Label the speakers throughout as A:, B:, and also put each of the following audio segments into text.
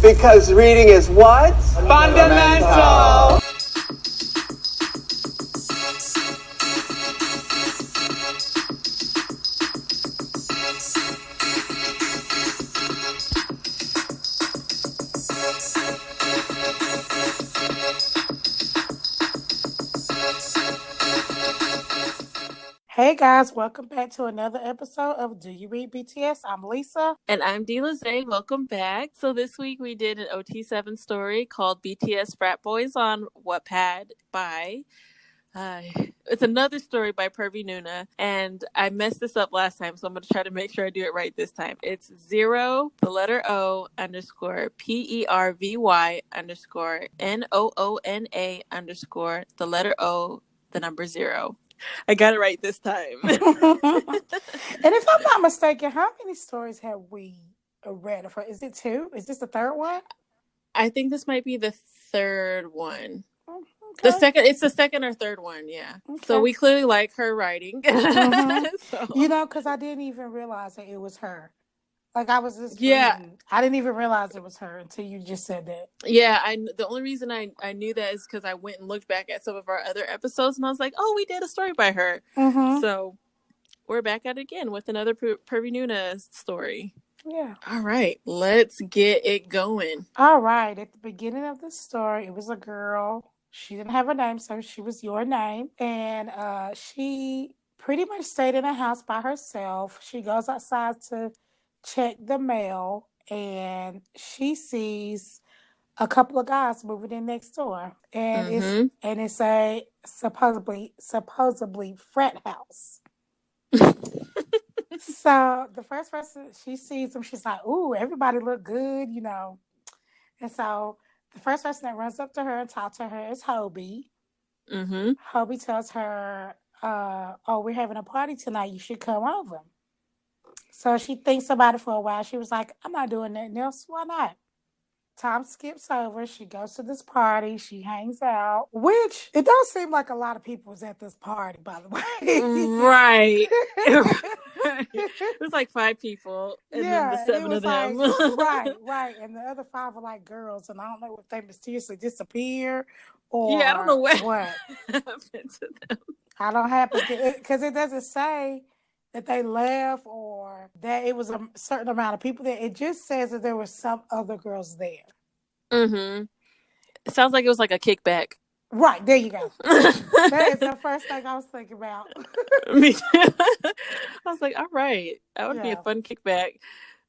A: Because reading is what?
B: Fundamental.
C: Hey guys, welcome back to another episode of Do You Read BTS? I'm Lisa.
D: And I'm Delize. Welcome back. So this week we did an OT7 story called BTS Frat Boys on Wattpad by... it's another story by Pervy Nuna, and I messed this up last time, so I'm going to try to make sure I do it right this time. It's 0, the letter O, underscore, PERVY, underscore, NOONA, underscore, the letter O, the number 0. I got it right this time.
C: And if I'm not mistaken, how many stories have we read of her? Is it 2? Is this the third one?
D: I think this might be the third one.
C: Okay.
D: It's the second or third one, yeah.
C: Okay.
D: So we clearly like her writing.
C: Mm-hmm.
D: So.
C: You know, because I didn't even realize that it was her. Like, I was just reading. I didn't even realize it was her until you just said that.
D: Yeah, the only reason I knew that is because I went and looked back at some of our other episodes, and I was like, oh, we did a story by her.
C: Mm-hmm.
D: So we're back at it again with another Pervy Nuna story.
C: Yeah.
D: All right, let's get it going.
C: All right. At the beginning of the story, it was a girl. She didn't have a name, so she was your name. And she pretty much stayed in a house by herself. She goes outside to check the mail, and she sees a couple of guys moving in next door. And it's a supposedly frat house. So the first person she sees them, she's like, ooh, everybody look good, you know. And so the first person that runs up to her and talks to her is Hobie.
D: Mm-hmm.
C: Hobie tells her, oh, we're having a party tonight. You should come over. So she thinks about it for a while. She was like, I'm not doing nothing else. Why not? Time skips over. She goes to this party. She hangs out, which it does seem like a lot of people was at this party, by the way.
D: Right. It was like 5 people, and then the 7 of them.
C: Right. And the other 5 were like girls, and I don't know if they mysteriously disappeared or
D: I don't know what
C: happened to them. I don't happen to, because it doesn't say that they left or that it was a certain amount of people there. It just says that there were some other girls there.
D: Mm-hmm. It sounds like it was like a kickback.
C: Right, there you go. That is the first thing I was thinking about.
D: Me too. I was like, all right, that would be a fun kickback.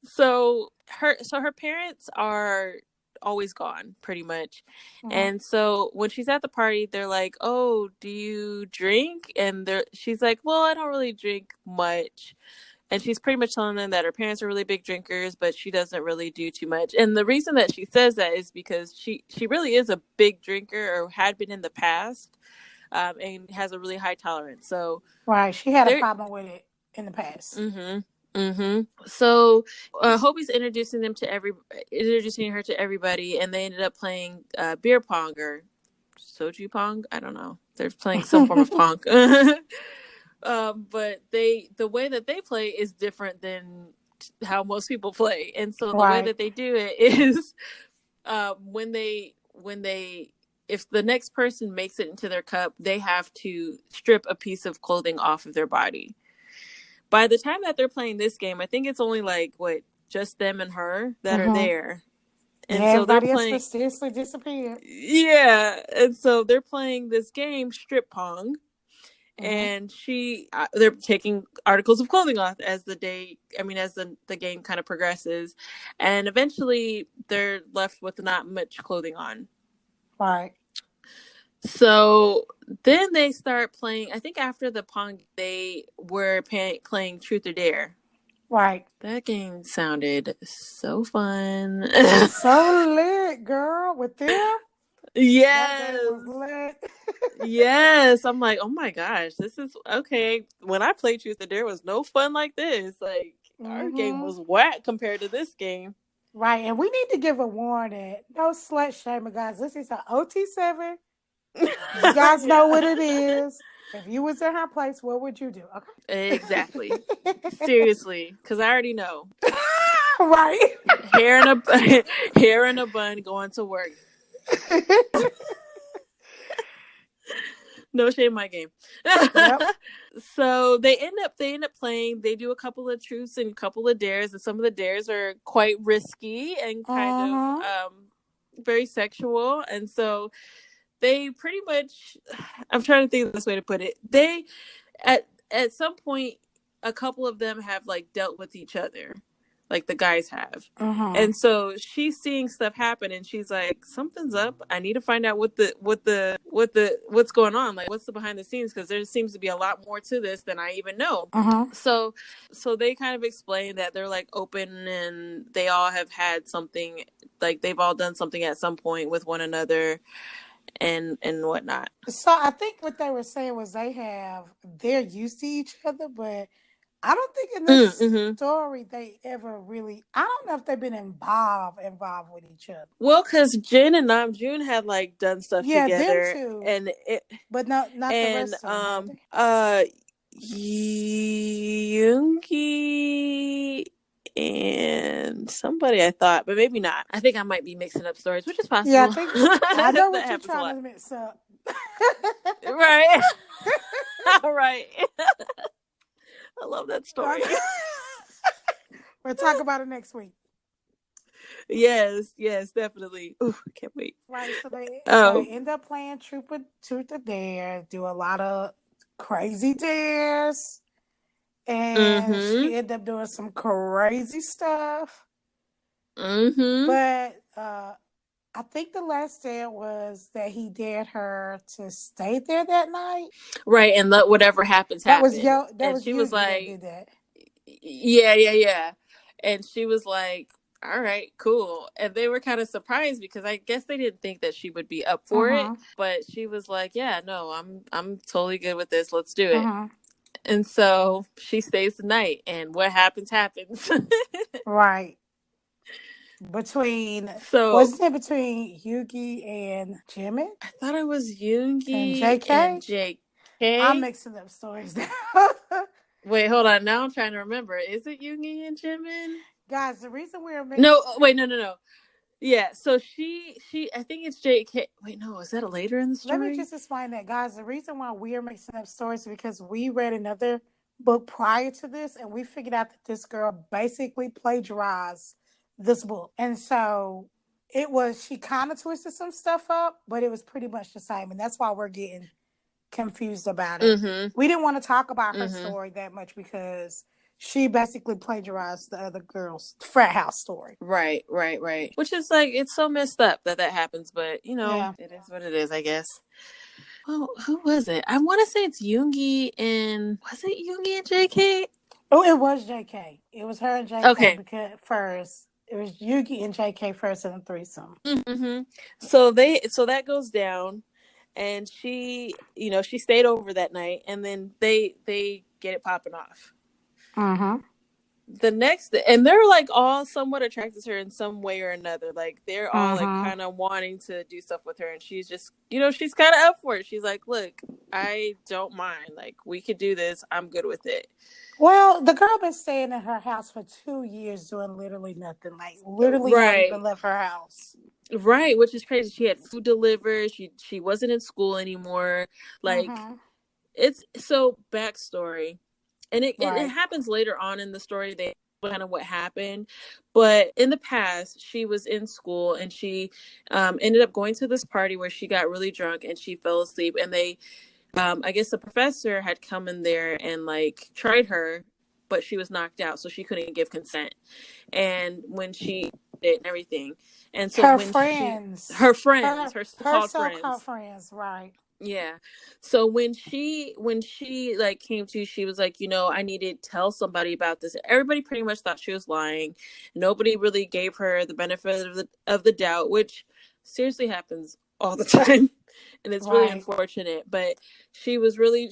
D: So her parents are always gone, pretty much. Mm-hmm. And so when she's at the party, they're like, oh, do you drink? And she's like, well, I don't really drink much. And she's pretty much telling them that her parents are really big drinkers, but she doesn't really do too much. And the reason that she says that is because she really is a big drinker, or had been in the past, and has a really high tolerance. So
C: right, she had a problem with it in the past.
D: Mm-hmm. Mm-hmm. So Hobie's introducing her to everybody, and they ended up playing beer pong or soju pong. I don't know. They're playing some form of pong. But the way that they play is different than how most people play, and so the way that they do it is when they if the next person makes it into their cup, they have to strip a piece of clothing off of their body. By the time that they're playing this game, I think it's only just them and her that are there. And so
C: everybody else mysteriously disappeared.
D: Yeah. And so they're playing this game, strip pong. And they're taking articles of clothing off as the game kind of progresses. And eventually they're left with not much clothing on.
C: Right.
D: So then they start playing, I think after the pong, they were playing Truth or Dare.
C: Right.
D: That game sounded so fun.
C: So lit, girl, with them.
D: Yes.
C: That was lit.
D: Yes. I'm like, oh my gosh, this is okay. When I played Truth or Dare, was no fun like this. Like, our game was whack compared to this game.
C: Right. And we need to give a warning. No slut shaming, guys. This is an OT7. You guys know what it is. If you was in her place, what would you do? Okay.
D: Exactly. Seriously. Because I already know.
C: Right.
D: Hair in a hair in a bun, going to work. No shame in my game. Yep. So they end up playing. They do a couple of truths and a couple of dares, and some of the dares are quite risky and kind of very sexual. And so they pretty much, I'm trying to think of this way to put it. They at some point, a couple of them have like dealt with each other, like the guys have. And so she's seeing stuff happen and she's like, something's up. I need to find out what's going on. Like, what's the behind the scenes? Because there seems to be a lot more to this than I even know. So they kind of explain that they're like open and they all have had something, like they've all done something at some point with one another and whatnot.
C: So I think what they were saying was they're used to each other, but I don't think in this story they ever really, I don't know if they've been involved with each other.
D: Well, because Jin and Namjoon had like done stuff together.
C: Them too.
D: And
C: but not the rest of them.
D: Yoongi and somebody I thought, but maybe not. I think I might be mixing up stories, which is possible.
C: Yeah, I know what you're trying to mix up.
D: Right. All right. I love that story.
C: We'll talk about it next week.
D: Yes, definitely. Ooh, I can't wait.
C: Right, so they end up playing Truth or Dare, do a lot of crazy dares, and she ended up doing some crazy stuff. But I think the last dare was that he dared her to stay there that night.
D: Right, and let whatever happens happen.
C: That was she was like, that did that.
D: Yeah. And she was like, all right, cool. And they were kind of surprised because I guess they didn't think that she would be up for it. But she was like, yeah, no, I'm totally good with this. Let's do it. And so she stays the night, and what happens. Right.
C: Wasn't it between Yugi and Jimin?
D: I thought it was Yugi
C: and JK. I'm mixing up stories now.
D: Wait, hold on. Now I'm trying to remember. Is it Yugi and Jimin?
C: Guys, the reason we're mixing...
D: No. Yeah, so she I think it's JK. Wait, no, is that later in the story?
C: Let me just explain that, guys. The reason why we are mixing up stories is because we read another book prior to this, and we figured out that this girl basically plagiarized this book. And so she kind of twisted some stuff up, but it was pretty much the same. And that's why we're getting confused about it. We didn't want to talk about her story that much because she basically plagiarized the other girl's frat house story.
D: Right. Which is like, it's so messed up that happens, but It is what it is, I guess. Oh, who was it? I want to say it's Yoongi and... Was it Yoongi and JK?
C: Oh, it was JK. It was her and JK. Okay. Because first, it was Yugi and JK first in a threesome.
D: So that goes down, and she stayed over that night, and then they get it popping off. The next, and they're like all somewhat attracted to her in some way or another. Like they're all like kind of wanting to do stuff with her, and she's just, she's kind of up for it. She's like, look, I don't mind. Like, we could do this. I'm good with it.
C: Well, the girl been staying in her house for 2 years doing literally nothing. Like literally hadn't even left her house.
D: Right, which is crazy. She had food delivered. She wasn't in school anymore. Like it's so backstory. And it happens later on in the story. They kind of what happened, but in the past, she was in school and she ended up going to this party where she got really drunk and she fell asleep. And they, I guess, the professor had come in there and like tried her, but she was knocked out, so she couldn't give consent. And when she did and everything, and so
C: her
D: friends,
C: so-called friends, right?
D: Yeah. So when she like came to, she was like, I need to tell somebody about this. Everybody pretty much thought she was lying. Nobody really gave her the benefit of the doubt, which seriously happens all the time. And it's really unfortunate. But she really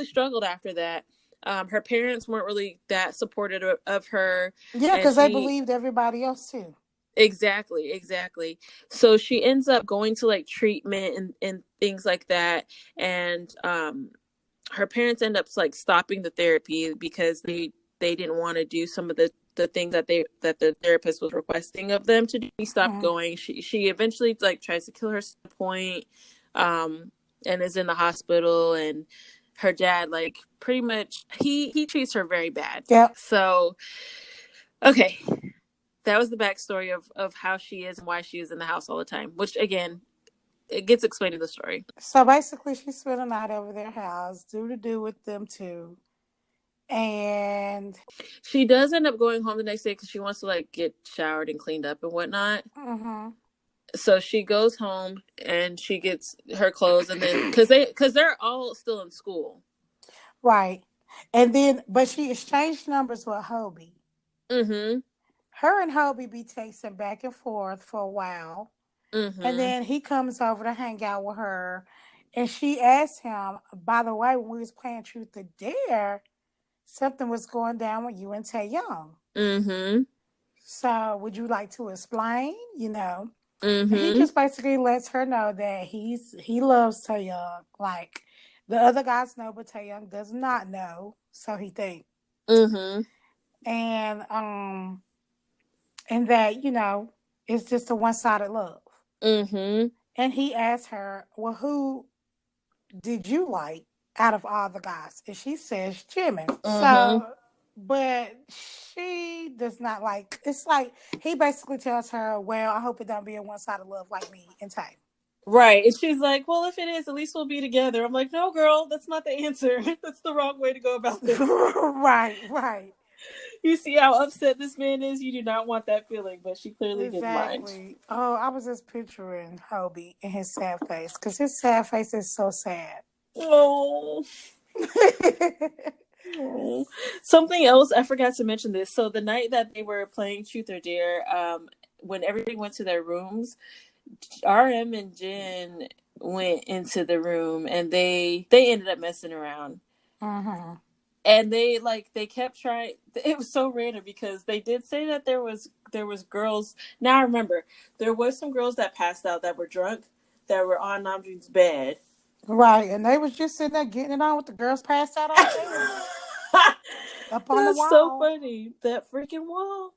D: struggled after that. Her parents weren't really that supportive of her.
C: Yeah, because they believed everybody else too.
D: Exactly. So she ends up going to like treatment and things like that. And her parents end up like stopping the therapy because they didn't want to do some of the the things that the therapist was requesting of them to do. He stopped going. She eventually like tries to kill herself at a point, and is in the hospital, and her dad like pretty much he treats her very bad.
C: Yeah.
D: So okay, that was the backstory of how she is and why she is in the house all the time, which again, it gets explained in the story.
C: So basically, she spent a night over their house, do with them too, and
D: she does end up going home the next day because she wants to like get showered and cleaned up and whatnot. So she goes home and she gets her clothes, and then because they're all still in school,
C: right? And then, but she exchanged numbers with Hobie. Her and Hobie be texting back and forth for a while. And then he comes over to hang out with her. And she asked him, by the way, when we was playing Truth or Dare, something was going down with you and Taeyong. So would you like to explain? You know? He just basically lets her know that he loves Taeyong. Like, the other guys know, but Taeyong does not know. So he thinks. And that, you know, it's just a one-sided love. And he asked her, well, who did you like out of all the guys? And she says Jimin. So, but she does not like, it's like, he basically tells her, well, I hope it don't be a one-sided love like me and Tay.
D: Right. And she's like, well, if it is, at least we'll be together. I'm like, no, girl, that's not the answer. That's the wrong way to go about this.
C: Right.
D: You see how upset this man is? You do not want that feeling, but she clearly didn't mind.
C: Oh, I was just picturing Hobie and his sad face, because his sad face is so sad.
D: Oh. Oh. Something else, I forgot to mention this. So the night that they were playing Truth or Dare, when everybody went to their rooms, RM and Jin went into the room, and they ended up messing around. And they kept trying. It was so random because they did say that there was girls. Now I remember there was some girls that passed out that were drunk that were on Namjoon's bed.
C: Right, and they was just sitting there getting it on with the girls passed out on the bed. Up on the wall.
D: That's so funny. That freaking wall.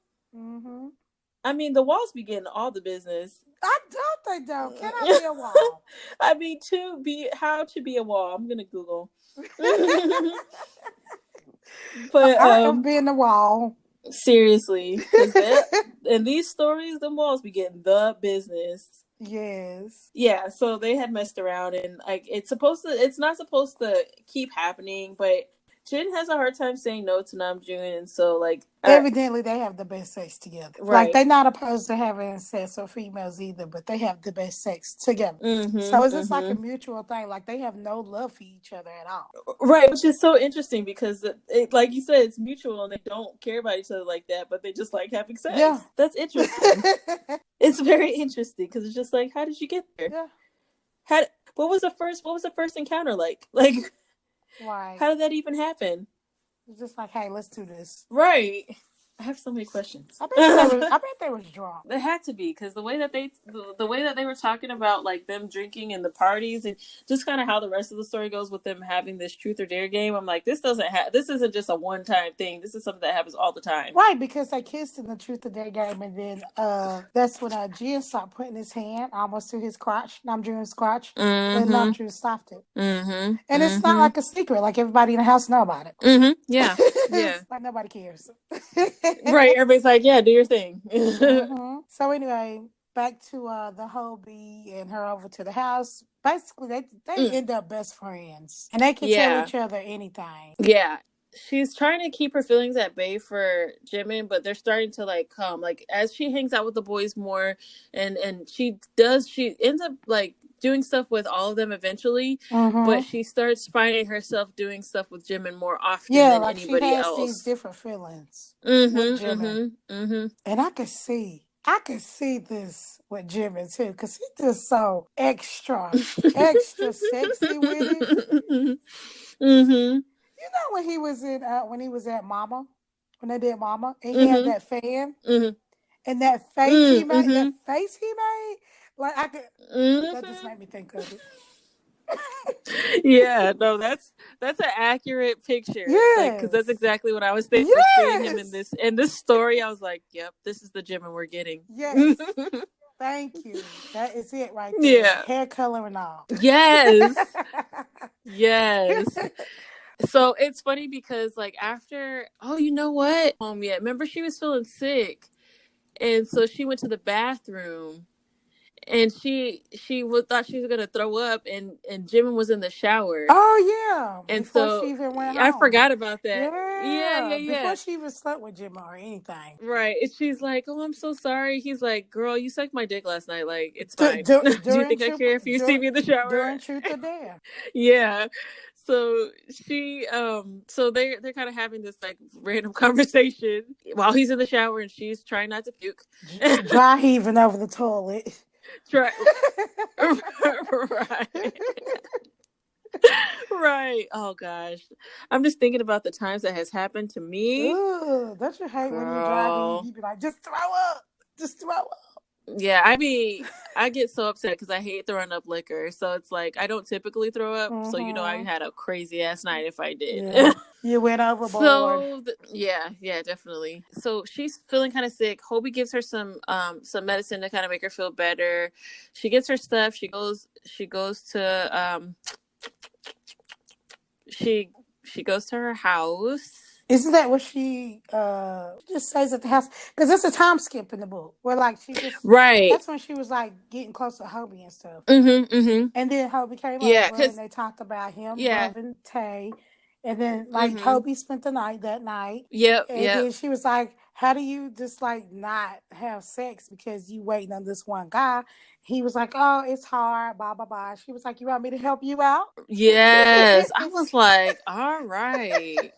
D: I mean, the walls be getting all the business.
C: I don't. They don't. Can I be a wall?
D: I mean, how to be a wall. I'm gonna Google. But
C: I am being a wall.
D: Seriously, in these stories, the walls be getting the business.
C: Yes.
D: Yeah. So they had messed around, and like it's not supposed to keep happening, but Jin has a hard time saying no to Namjoon, and so like
C: evidently they have the best sex together.
D: Right.
C: Like they're not opposed to having sex with females either, but they have the best sex together. So it's just like a mutual thing. Like they have no love for each other at all.
D: Right, which is so interesting because it, like you said, it's mutual and they don't care about each other like that, but they just like having sex. Yeah, that's interesting. It's very interesting because it's just like, how did you get there? Yeah. What was the first encounter like? Like. Right. How did that even happen?
C: It's just like, hey, let's do this.
D: Right. I have so many questions.
C: I bet they was drunk.
D: They had to be because the way that they were talking about like them drinking and the parties and just kind of how the rest of the story goes with them having this Truth or Dare game. I'm like, this isn't just a one-time thing. This is something that happens all the time.
C: Right, because they kissed in the Truth or Dare game, and then that's when Jin stopped putting his hand almost to his crotch, Namjoon's crotch, and Namjoon stopped it. And it's not like a secret; like everybody in the house know about it.
D: Yeah, yeah.
C: Like nobody cares.
D: Right, everybody's like, yeah, do your thing.
C: So anyway, back to the Hobie and her over to the house. Basically, they end up best friends, and they can tell each other anything.
D: Yeah, she's trying to keep her feelings at bay for Jimin, but they're starting to like come. Like as she hangs out with the boys more, and she ends up like doing stuff with all of them eventually, but she starts finding herself doing stuff with Jimin more often than
C: like
D: anybody
C: she has
D: else.
C: These different feelings with Jimin, and I could see this with Jimin too, because he's just so extra sexy with it. You know when he was at Mama, when they did Mama, and he had that fan, and that face he made, like I could, that just made me think of it.
D: Yeah, no, that's an accurate picture.
C: Yes.
D: Like, because that's exactly what I was thinking.
C: Yes.
D: Seeing him in this story, I was like, "Yep, this is the Jimin we're getting."
C: Yes. Thank you. That is it right there.
D: Yeah.
C: Hair color and all.
D: Yes. Yes. So it's funny because like after, oh, you know what? Yeah, remember she was feeling sick, and so she went to the bathroom, and thought she was gonna throw up, and Jimin was in the shower.
C: Oh yeah,
D: and
C: before
D: so
C: she even went home.
D: I forgot about that.
C: Yeah,
D: Yeah.
C: before she even slept with Jim or anything.
D: Right. And she's like, "Oh, I'm so sorry." He's like, "Girl, you sucked my dick last night. Like, it's fine. Do you think I care if you see me in the shower?"
C: During truth or dare.
D: Yeah. So so they're kind of having this like random conversation while he's in the shower, and she's trying not to puke.
C: Dry heaving over the toilet.
D: Right. Right. Oh gosh, I'm just thinking about the times that has happened to me.
C: Ooh, don't you hate when you dry heave? You be like, just throw up.
D: Yeah, I mean, I get so upset because I hate throwing up liquor. So it's like I don't typically throw up. Mm-hmm. So I had a crazy ass night if I did.
C: Yeah. You went overboard.
D: So yeah, definitely. So she's feeling kind of sick. Hobie gives her some medicine to kind of make her feel better. She gets her stuff. She goes to she goes to her house.
C: Isn't that what she just says at the house? Because it's a time skip in the book where like she just
D: right.
C: That's when she was like getting close to Hobie and stuff. And then Hobie came over and they talked about him loving Tay. And then like Hobie spent the night that night.
D: Yep.
C: And then she was like, "How do you just like not have sex because you waiting on this one guy?" He was like, "Oh, it's hard, blah blah blah." She was like, "You want me to help you out?"
D: Yes. I was like, all right.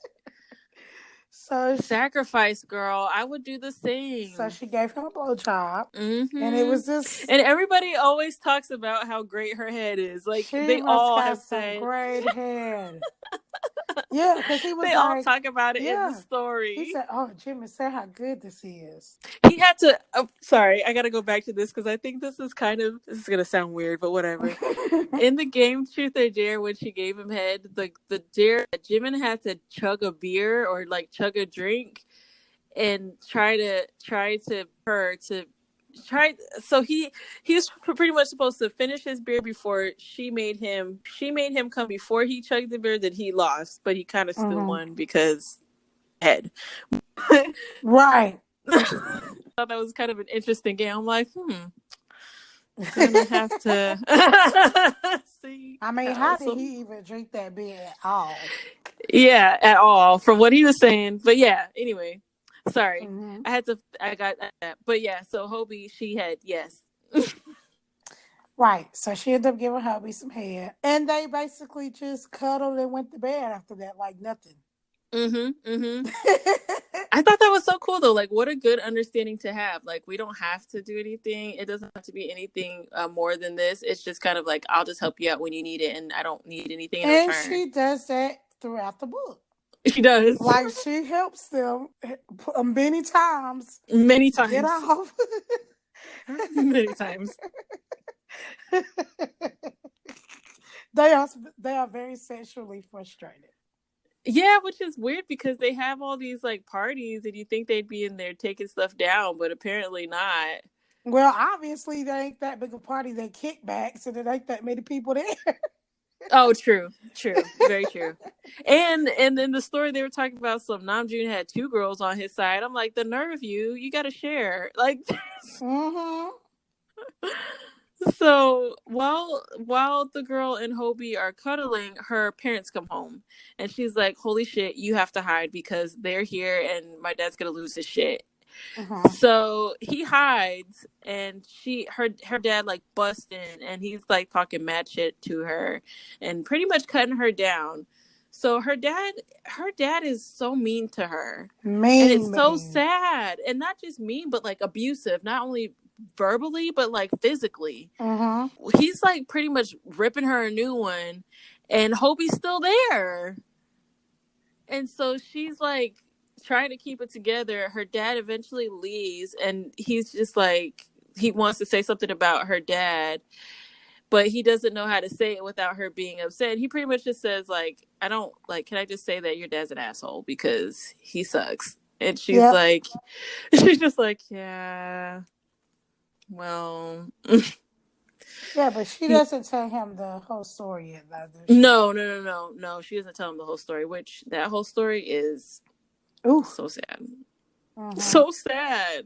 D: So sacrifice, girl. I would do the same.
C: So she gave him a blowjob, and it was just.
D: And everybody always talks about how great her head is. Like they all have said,
C: great head. Yeah, because he was.
D: They all talk about it in the story.
C: He said, "Oh, Jimmy, say how good this is."
D: He had to. Sorry, I got to go back to this because I think this is gonna sound weird, but whatever. In the game Truth or Dare, when she gave him head, the dare, Jimin had to chug a beer or like chug a drink, and try to. So he's pretty much supposed to finish his beer before she made him come before he chugged the beer. That he lost, but he kind of still won because head.
C: Right.
D: I thought that was kind of an interesting game. I'm like, gonna have to see.
C: I mean, how did he even drink that beer at all?
D: Yeah, at all, from what he was saying. But yeah, anyway. Sorry. I got that. But yeah, so Hobie, she had, yes.
C: Right. So she ended up giving Hobie some head. And they basically just cuddled and went to bed after that, like nothing.
D: I thought that was so cool though. Like, what a good understanding to have. Like, we don't have to do anything. It doesn't have to be anything more than this. It's just kind of like, I'll just help you out when you need it, and I don't need anything in return. And
C: she does that throughout the book.
D: She does.
C: Like, she helps them many times. Get off.
D: Many times.
C: They are very sexually frustrated.
D: Yeah, which is weird because they have all these like parties and you think they'd be in there taking stuff down, but apparently not.
C: Well, obviously they ain't that big a party. They kick back, so there ain't that many people there.
D: Oh, true, very true. And in the story they were talking about some Namjoon had 2 girls on his side. I'm like, the nerve of you got to share like. So while the girl and Hobie are cuddling, her parents come home, and she's like, "Holy shit, you have to hide because they're here, and my dad's gonna lose his shit." So he hides, and her dad like busts in, and he's like talking mad shit to her, and pretty much cutting her down. So her dad is so mean to her, and it's so sad, and not just mean, but like abusive, not only verbally but like physically. He's like pretty much ripping her a new one, and Hobie's still there, and so she's like trying to keep it together. Her dad eventually leaves, and he's just like, he wants to say something about her dad, but he doesn't know how to say it without her being upset. He pretty much just says, like, I don't, like, can I just say that your dad's an asshole because he sucks? And she's like, she's just like, yeah, well.
C: Yeah, but she doesn't tell him the whole story yet, though, does she?
D: No. She doesn't tell him the whole story, which that whole story is so sad. Mm-hmm. So sad.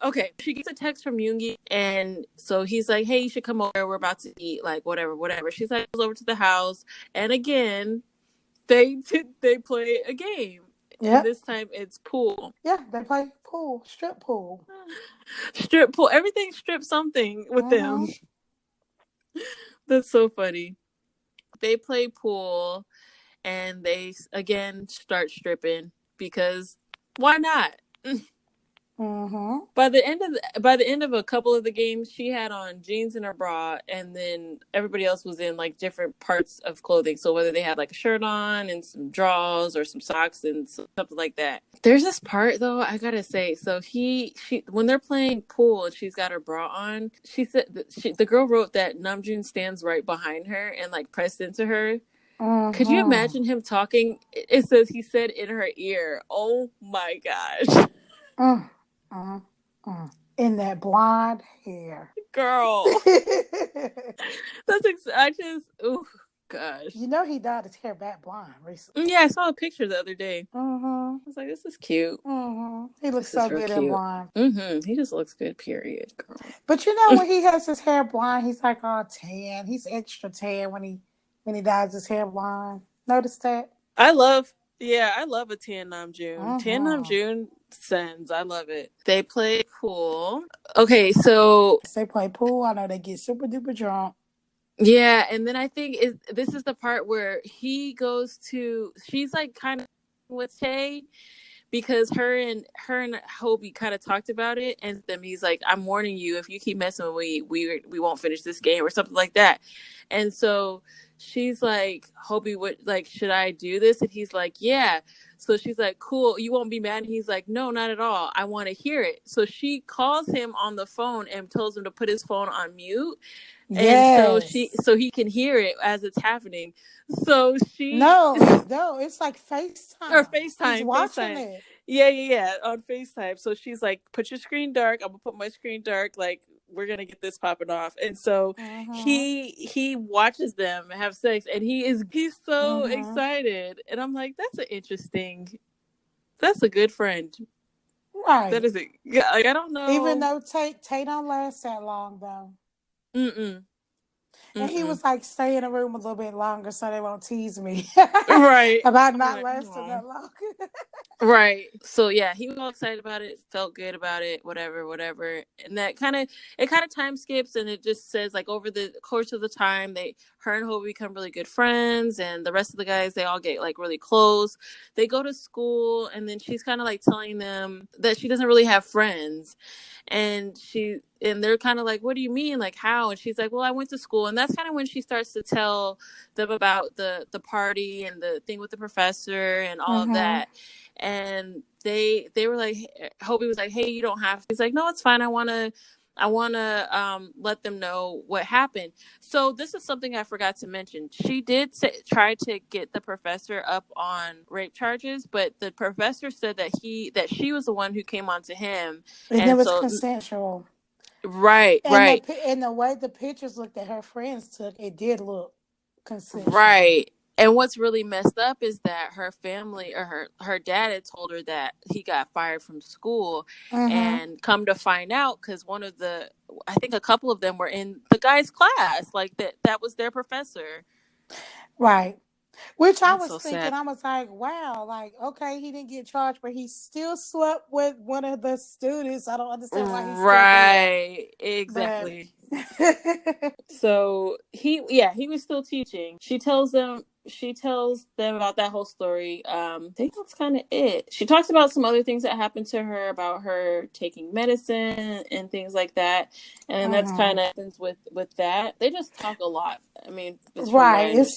D: Okay, she gets a text from Yoongi, and so he's like, hey, you should come over, we're about to eat, like, whatever. She's like, goes over to the house, and again, they play a game. And this time it's pool.
C: Yeah, they play pool, strip pool.
D: Everything strip something with them. That's so funny. They play pool, and they again start stripping because why not? Mm-hmm. By the end of a couple of the games, she had on jeans and her bra, and then everybody else was in like different parts of clothing. So whether they had like a shirt on and some drawers or some socks and something like that. There's this part though, I gotta say. So she when they're playing pool and she's got her bra on, she said the girl wrote that Namjoon stands right behind her and like pressed into her. Could you imagine him talking? It says he said in her ear. Oh my gosh.
C: In that blonde hair,
D: girl. I just, oh gosh.
C: You know he dyed his hair back blonde recently.
D: Yeah, I saw a picture the other day. I was like, this is cute.
C: He looks so good in blonde.
D: He just looks good, period, girl.
C: But you know, when he has his hair blonde, he's like all tan. He's extra tan when he dyes his hair blonde. Notice that?
D: I love a tan Namjoon. Tan Namjoon sends. I love it. They play pool. Okay, so
C: they play pool. I know they get super duper drunk.
D: Yeah, and then I think this is the part where he goes to. She's like kind of with Tay because her and Hobie kind of talked about it, and then he's like, "I'm warning you, if you keep messing with me, we won't finish this game," or something like that. And so she's like, Hobie, what, like, should I do this? And he's like, yeah. So she's like, cool, you won't be mad? And he's like, no, not at all. I want to hear it. So she calls him on the phone and tells him to put his phone on mute. Yes. And so he can hear it as it's happening. So she
C: No, it's like FaceTime.
D: Or FaceTime.
C: He's watching it.
D: Yeah, on FaceTime. So she's like, put your screen dark. I'm gonna put my screen dark. Like, we're gonna get this popping off. And so he watches them have sex, and he's so excited. And I'm like, that's a good friend. Right. That is it. Like, I don't know.
C: Even though Tay don't last that long though. And he was like, stay in the room a little bit longer so they won't tease me.
D: Right.
C: About not lasting that long.
D: Right. So yeah, he was all excited about it, felt good about it, whatever. And that kind of time skips, and it just says like over the course of the time, her and Hobie become really good friends, and the rest of the guys, they all get like really close. They go to school, and then she's kind of like telling them that she doesn't really have friends. And they're kind of like, what do you mean? Like, how? And she's like, well, I went to school. And that's kind of when she starts to tell them about the party and the thing with the professor and all of that. And they were like, Hobie was like, hey, you don't have to. He's like, no, it's fine. I want to let them know what happened. So this is something I forgot to mention. She did try to get the professor up on rape charges, but the professor said that she was the one who came on to him.
C: And it was consensual.
D: Right.
C: And the way the pictures looked that her friends took, it did look consensual.
D: Right. And what's really messed up is that her family or her dad had told her that he got fired from school, and come to find out, because I think a couple of them were in the guy's class, like that was their professor.
C: Right. Which I was thinking, sad. I was like, wow, like, okay, he didn't get charged, but he still slept with one of the students. I don't understand why he's
D: right. Exactly. So he was still teaching. She tells them about that whole story. I think that's kind of it. She talks about some other things that happened to her, about her taking medicine and things like that. And that's kind of happens with that. They just talk a lot. I mean, it's right.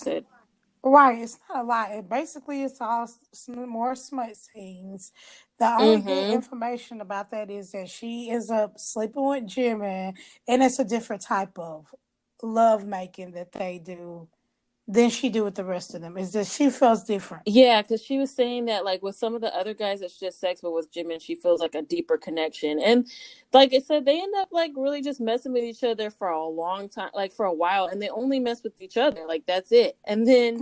C: Right, it's not a lot. Basically, it's all more smut scenes. The only good information about that is that she ends up sleeping with Jimmy, and it's a different type of love making that they do than she do with the rest of them. Is that she feels different.
D: Yeah, because she was saying that like with some of the other guys, it's just sex, but with Jimmy, she feels like a deeper connection. And like I said, they end up like really just messing with each other for a long time, like for a while, and they only mess with each other. Like that's it. And then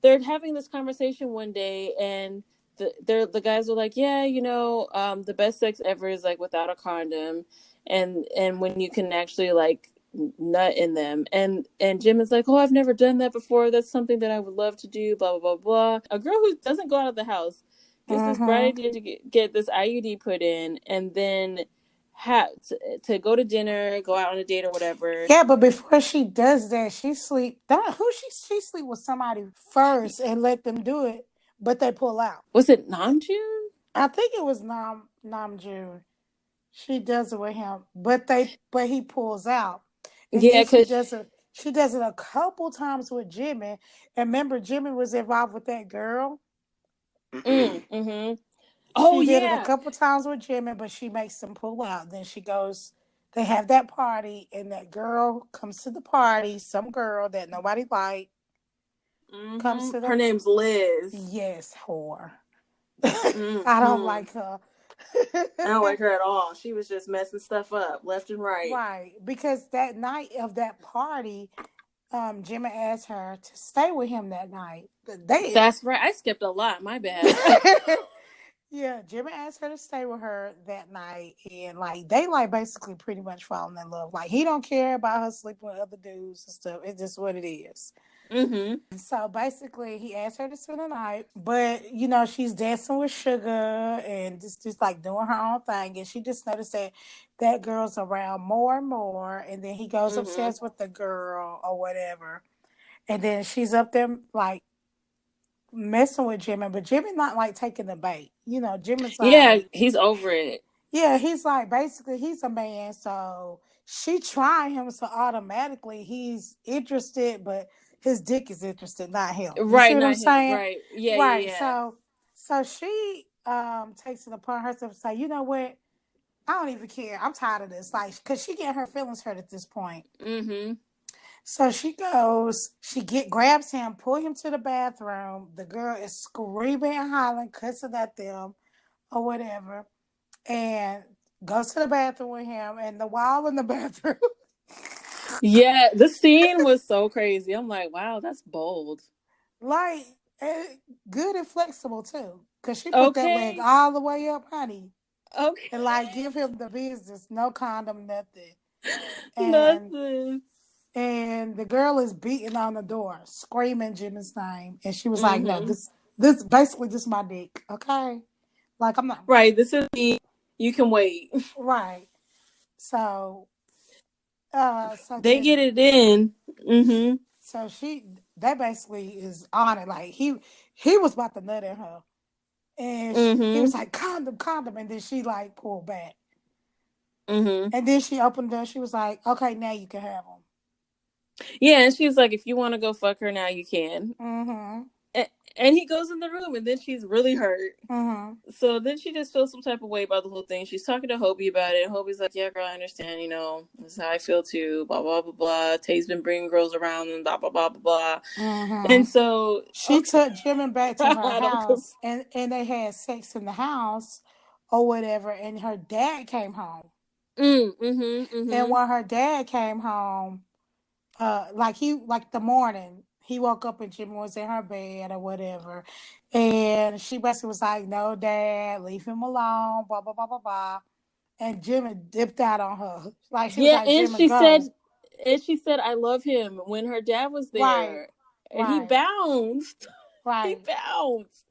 D: they're having this conversation one day, and the guys are like, yeah, the best sex ever is like without a condom, and when you can actually like nut in them, and Jim is like, oh, I've never done that before, that's something that I would love to do, blah blah blah blah. A girl who doesn't go out of the house gets this bright idea to get this IUD put in, and then have to go to dinner, go out on a date or whatever.
C: Yeah, but before she does that, she sleep. She sleep with somebody first and let them do it, but they pull out.
D: Was it Namjoon?
C: I think it was Namjoon. She does it with him, but he pulls out, and
D: Yeah,
C: then
D: because
C: she does it a couple times with Jimmy. And remember, Jimmy was involved with that girl.
D: Oh
C: She did it a
D: yeah.
C: couple times with Jimmy, but she makes them pull out. Then she goes. They have that party, and that girl comes to the party. Some girl that nobody liked comes to
D: Her
C: the.
D: name's Liz.
C: Yes, whore. I don't like her.
D: I don't like her at all. She was just messing stuff up left and right.
C: Right, because that night of that party, Jimmy asked her to stay with him that night.
D: That's right. I skipped a lot. My bad.
C: Yeah, Jimmy asked her to stay with her that night, and like they like basically pretty much falling in love. Like he don't care about her sleeping with other dudes and stuff. It's just what it is. So basically, he asked her to spend the night, but she's dancing with Sugar and just like doing her own thing, and she just noticed that girl's around more and more, and then he goes upstairs with the girl or whatever, and then she's up there like messing with Jimmy, but Jimmy not like taking the bait. Jimmy's like,
D: Yeah, he's over it.
C: yeah, he's like basically he's a man, so she tried him, so automatically he's interested, but his dick is interested, not him. You see
D: Right,
C: what I'm
D: not him.
C: saying?
D: Right. Yeah,
C: Right.
D: yeah,
C: So she takes it upon herself to say, you know what? I don't even care. I'm tired of this. Like, cause she getting her feelings hurt at this point. So grabs him, pull him to the bathroom. The girl is screaming and hollering, cussing at them or whatever, and goes to the bathroom with him, and the wall in the bathroom.
D: Yeah, the scene was so crazy. I'm like, wow, that's bold.
C: Like, good and flexible too. Cause she put that leg all the way up, honey.
D: Okay.
C: And like give him the business. No condom, nothing.
D: Nothing.
C: And the girl is beating on the door, screaming Jimmy's name. And she was like, no, this basically just my dick. Okay. Like I'm not
D: right. This is me. You can wait.
C: Right. So
D: they get it in.
C: So that basically is on it. Like he was about to nut at her. And he was like, condom, condom. And then she like pulled back. And then she opened the door. She was like, okay, now you can have them.
D: Yeah, and she was like, if you want to go fuck her now, you can. And he goes in the room, and then she's really hurt. So then she just feels some type of way about the whole thing. She's talking to Hobie about it, and Hobie's like, yeah, girl, I understand, this is how I feel too, blah, blah, blah, blah. Tay's been bringing girls around, and blah, blah, blah, blah, blah. And so
C: she took Jimmy back to her house, and they had sex in the house or whatever, and her dad came home. And when her dad came home, like the morning, he woke up and Jimmy was in her bed or whatever. And she basically was like, no, Dad, leave him alone, blah, blah, blah, blah, blah. And Jimmy dipped out on her. Like, she was like,
D: and
C: Jimmy, go.
D: She said, I love him when her dad was there.
C: Right.
D: And he bounced.
C: Right.
D: He bounced.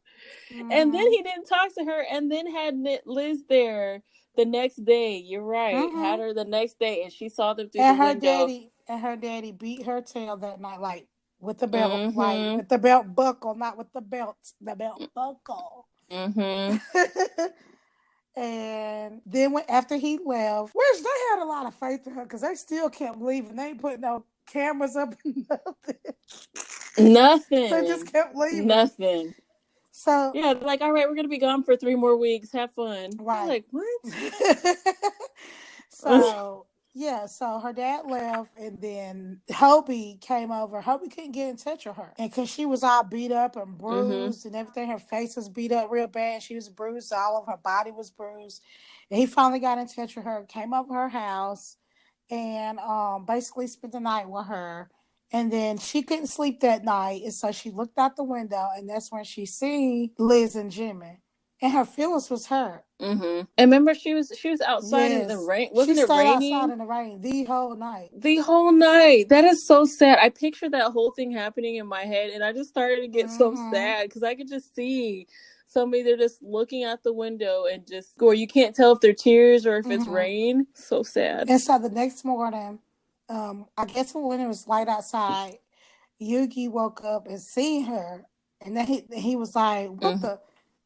D: And then he didn't talk to her, and then had Liz there the next day. You're right. Had her the next day, and she saw them through the window.
C: Her daddy beat her tail that night, like with the belt, like with the belt buckle, not with the belt, the belt buckle. And then after he left, which they had a lot of faith in her because they still kept leaving. They ain't putting no cameras up and nothing.
D: Nothing.
C: They just kept leaving.
D: Nothing.
C: So
D: yeah, like, all right, we're gonna be gone for 3 more weeks. Have fun.
C: Right.
D: I'm like, what?
C: So yeah, so her dad left, and then Hobie came over. Hobie couldn't get in touch with her, and because she was all beat up and bruised and everything, her face was beat up real bad. She was bruised, all of her body was bruised. And he finally got in touch with her, came over her house, and basically spent the night with her. And then she couldn't sleep that night, and so she looked out the window, and that's when she seen Liz and Jimmy, and her feelings was hurt.
D: And remember, she was outside in the rain. Wasn't it raining?
C: She stayed outside in the rain the whole night.
D: The whole night. That is so sad. I pictured that whole thing happening in my head, and I just started to get so sad because I could just see somebody, they're just looking out the window and just, or you can't tell if they're tears or if it's rain. So sad.
C: And so the next morning, I guess when it was light outside, Yugi woke up and seen her, and then he was like, "What the?"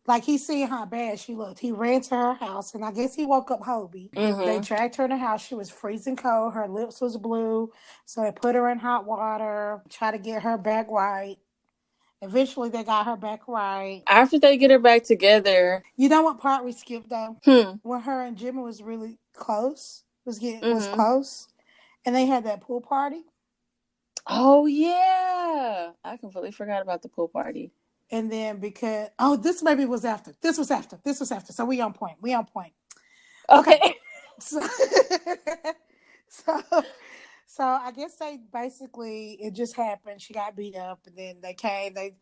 C: Like, he seen how bad she looked. He ran to her house, and I guess he woke up Hobie. They dragged her in the house. She was freezing cold. Her lips was blue, so they put her in hot water, try to get her back right. Eventually, they got her back right.
D: After they get her back together,
C: you know what part we skipped though? When her and Jimmy was really close, was close, and they had that pool party.
D: Oh yeah, I completely forgot about the pool party.
C: And then because this maybe was after. This was after. So we on point. Okay. So, so I guess they basically, it just happened. She got beat up, and then they came. They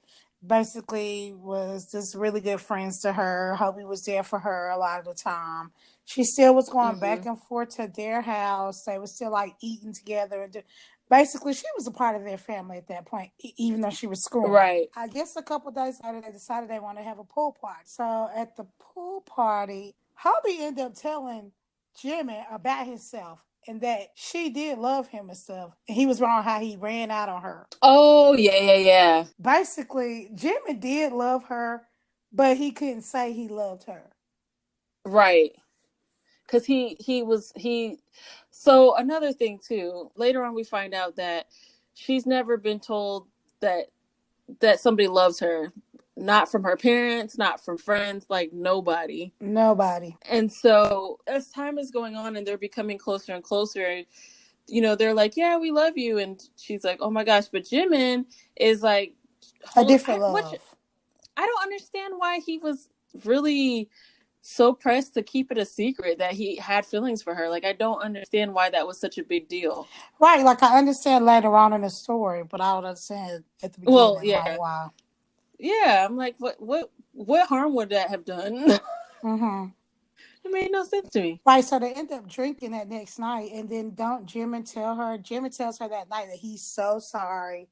C: basically was just really good friends to her. Hobie was there for her a lot of the time. She still was going back and forth to their house. They were still like eating together and basically, she was a part of their family at that point, even though she was schooling.
D: Right.
C: I guess a couple of days later, they decided they wanted to have a pool party. So at the pool party, Hobie ended up telling Jimmy about himself and that she did love him and stuff. And he was wrong how he ran out on her.
D: Oh, yeah.
C: Basically, Jimmy did love her, but he couldn't say he loved her.
D: Right. Because so another thing too, later on we find out that she's never been told that somebody loves her, not from her parents, not from friends, like nobody. And so as time is going on and they're becoming closer and closer, they're like, yeah, we love you, and she's like, oh my gosh, but Jimin is like
C: a different love.
D: I don't understand why he was really so pressed to keep it a secret that he had feelings for her. Like, I don't understand why that was such a big deal.
C: Right, like I understand later on in the story, but I don't understand at the beginning.
D: Well, yeah.
C: Like, wow.
D: Yeah, I'm like, what harm would that have done? It made no sense to me.
C: Right, so they end up drinking that next night, and then Jimmy tells her that night that he's so sorry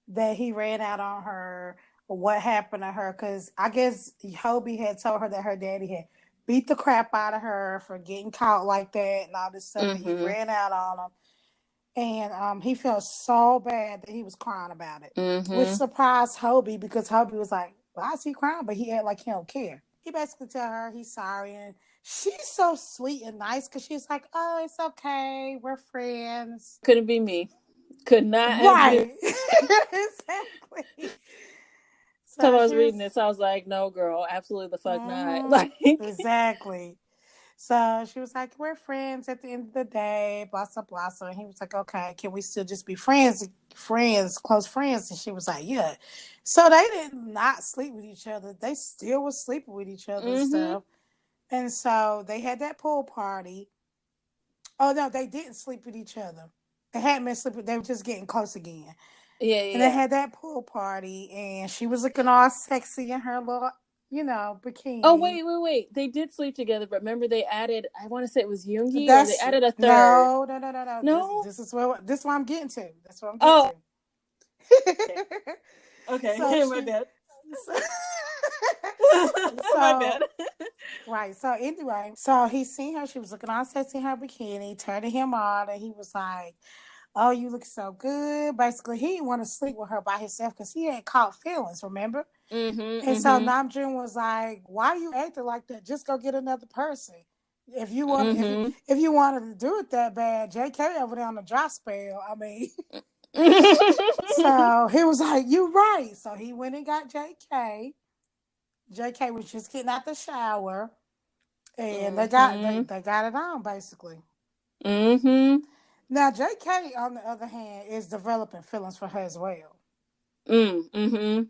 C: that he ran out on her, or what happened to her, because I guess Hobie had told her that her daddy had beat the crap out of her for getting caught like that and all this stuff, and he ran out on him. And he felt so bad that he was crying about it, which surprised Hobie, because Hobie was like, why is he crying? But he acted like he don't care. He basically tell her he's sorry, and she's so sweet and nice because she's like, oh, it's okay, we're friends.
D: Couldn't be me. Could not
C: have been. Exactly.
D: So I was reading this, I was like, no, girl, absolutely the fuck not. Like,
C: exactly. So she was like, we're friends at the end of the day, blah, blah, blah. So he was like, okay, can we still just be friends, close friends? And she was like, yeah. So they did not sleep with each other. They still was sleeping with each other and stuff. And so they had that pool party. Oh, no, they didn't sleep with each other. They hadn't been sleeping. They were just getting close again.
D: Yeah.
C: And they had that pool party, and she was looking all sexy in her little, bikini.
D: Oh, wait. They did sleep together, but remember they added, I want to say it was Yoongi, or they added a third.
C: No.
D: No?
C: This is what I'm getting to. That's what I'm getting
D: to. Okay. So my bad.
C: My bad. Right. So anyway, so he seen her. She was looking all sexy in her bikini, turning him on, and he was like, oh, you look so good. Basically, he didn't want to sleep with her by himself because he had caught feelings, remember? And so Namjoon was like, why are you acting like that? Just go get another person. If you want, if you wanted to do it that bad, JK over there on the dry spell, I mean. So he was like, "You right." So he went and got JK. JK was just getting out the shower, and they got it on basically.
D: Mm-hmm.
C: Now JK, on the other hand, is developing feelings for her as well.
D: Mm-hmm.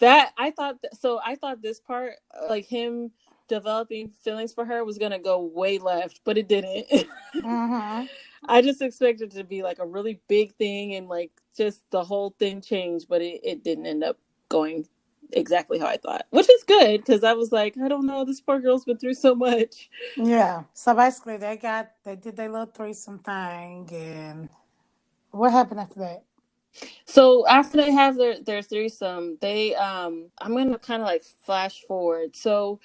D: That I thought. So I thought this part, like him developing feelings for her, was gonna go way left, but it didn't.
C: Mm-hmm.
D: I just expected it to be like a really big thing and like just the whole thing changed, but it didn't end up going exactly how I thought, which is good because I was like, I don't know, this poor girl's been through so much.
C: Yeah. So basically, they did their little threesome thing, and what happened after that?
D: So after they have their threesome, they I'm gonna kind of like flash forward. So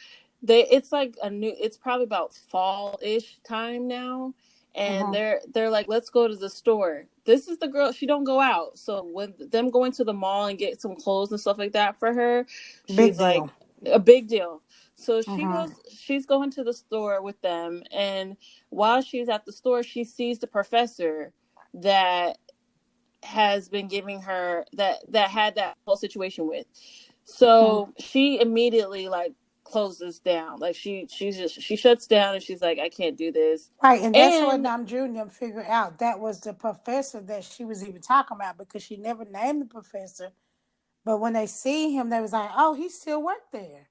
D: it's like it's probably about fall-ish time now, and they're like, let's go to the store. This is the girl, she don't go out. So when them going to the mall and get some clothes and stuff like that for her,
C: Big
D: she's like
C: deal.
D: a big deal. So she's going to the store with them, and while she's at the store, she sees the professor that has been giving her that had that whole situation with. So she immediately like closes down. Like she shuts down and she's like, I can't do this.
C: Right, and that's what
D: And
C: Namjoon figured out. That was the professor that she was even talking about because she never named the professor. But when they see him, they was like, "Oh, he still worked there."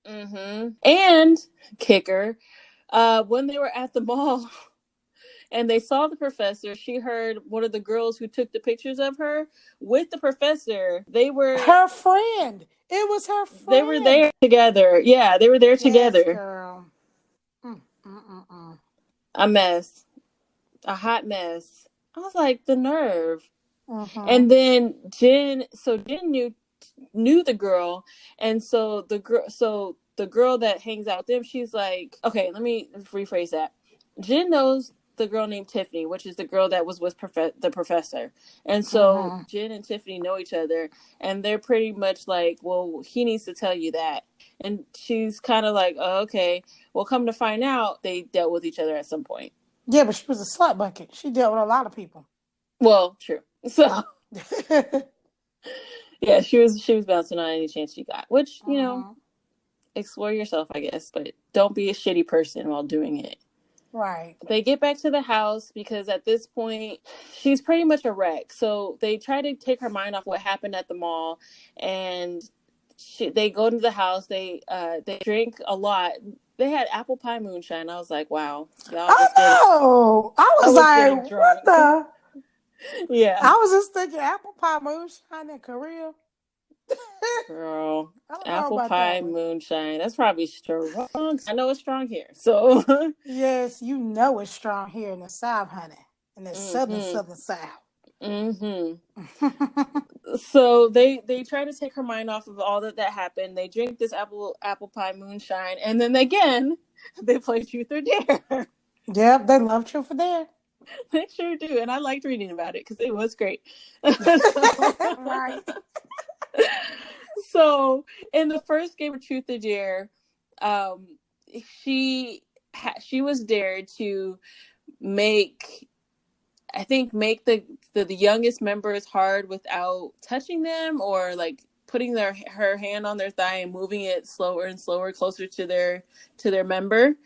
D: And kicker, when they were at the mall and they saw the professor, she heard one of the girls who took the pictures of her with the professor. They were
C: her friend. It was her friend.
D: They were there together. Yeah, they were there together.
C: Girl.
D: A mess. A hot mess. I was like, the nerve. And then Jin knew the girl, and so the girl that hangs out with them, she's like, okay, let me rephrase that. Jin knows the girl named Tiffany, which is the girl that was with the professor, and so Jin and Tiffany know each other, and they're pretty much like, well, he needs to tell you that, and she's kind of like, oh, okay. Well, come to find out, they dealt with each other at some point.
C: Yeah, but she was a slut bucket. She dealt with a lot of people.
D: Well, true. So yeah, she was bouncing on any chance she got, which, you know, explore yourself, I guess, but don't be a shitty person while doing it.
C: Right.
D: They get back to the house because at this point she's pretty much a wreck. So they try to take her mind off what happened at the mall, and they go to the house. They drink a lot. They had apple pie moonshine. I was like, wow, y'all just
C: I was like, what the?
D: Yeah.
C: I was just thinking apple pie moonshine in Korea.
D: Girl, apple pie moonshine. That's probably strong. I know it's strong here. So
C: yes, you know it's strong here in the South, honey. In the southern South.
D: So they try to take her mind off of all that happened. They drink this apple pie moonshine, and then again they play Truth or Dare.
C: Yep, they love Truth or Dare.
D: They sure do, and I liked reading about it because it was great.
C: Right.
D: So in the first game of Truth or Dare, she was dared to make the youngest members hard without touching them, or like putting her hand on their thigh and moving it slower and slower closer to their member.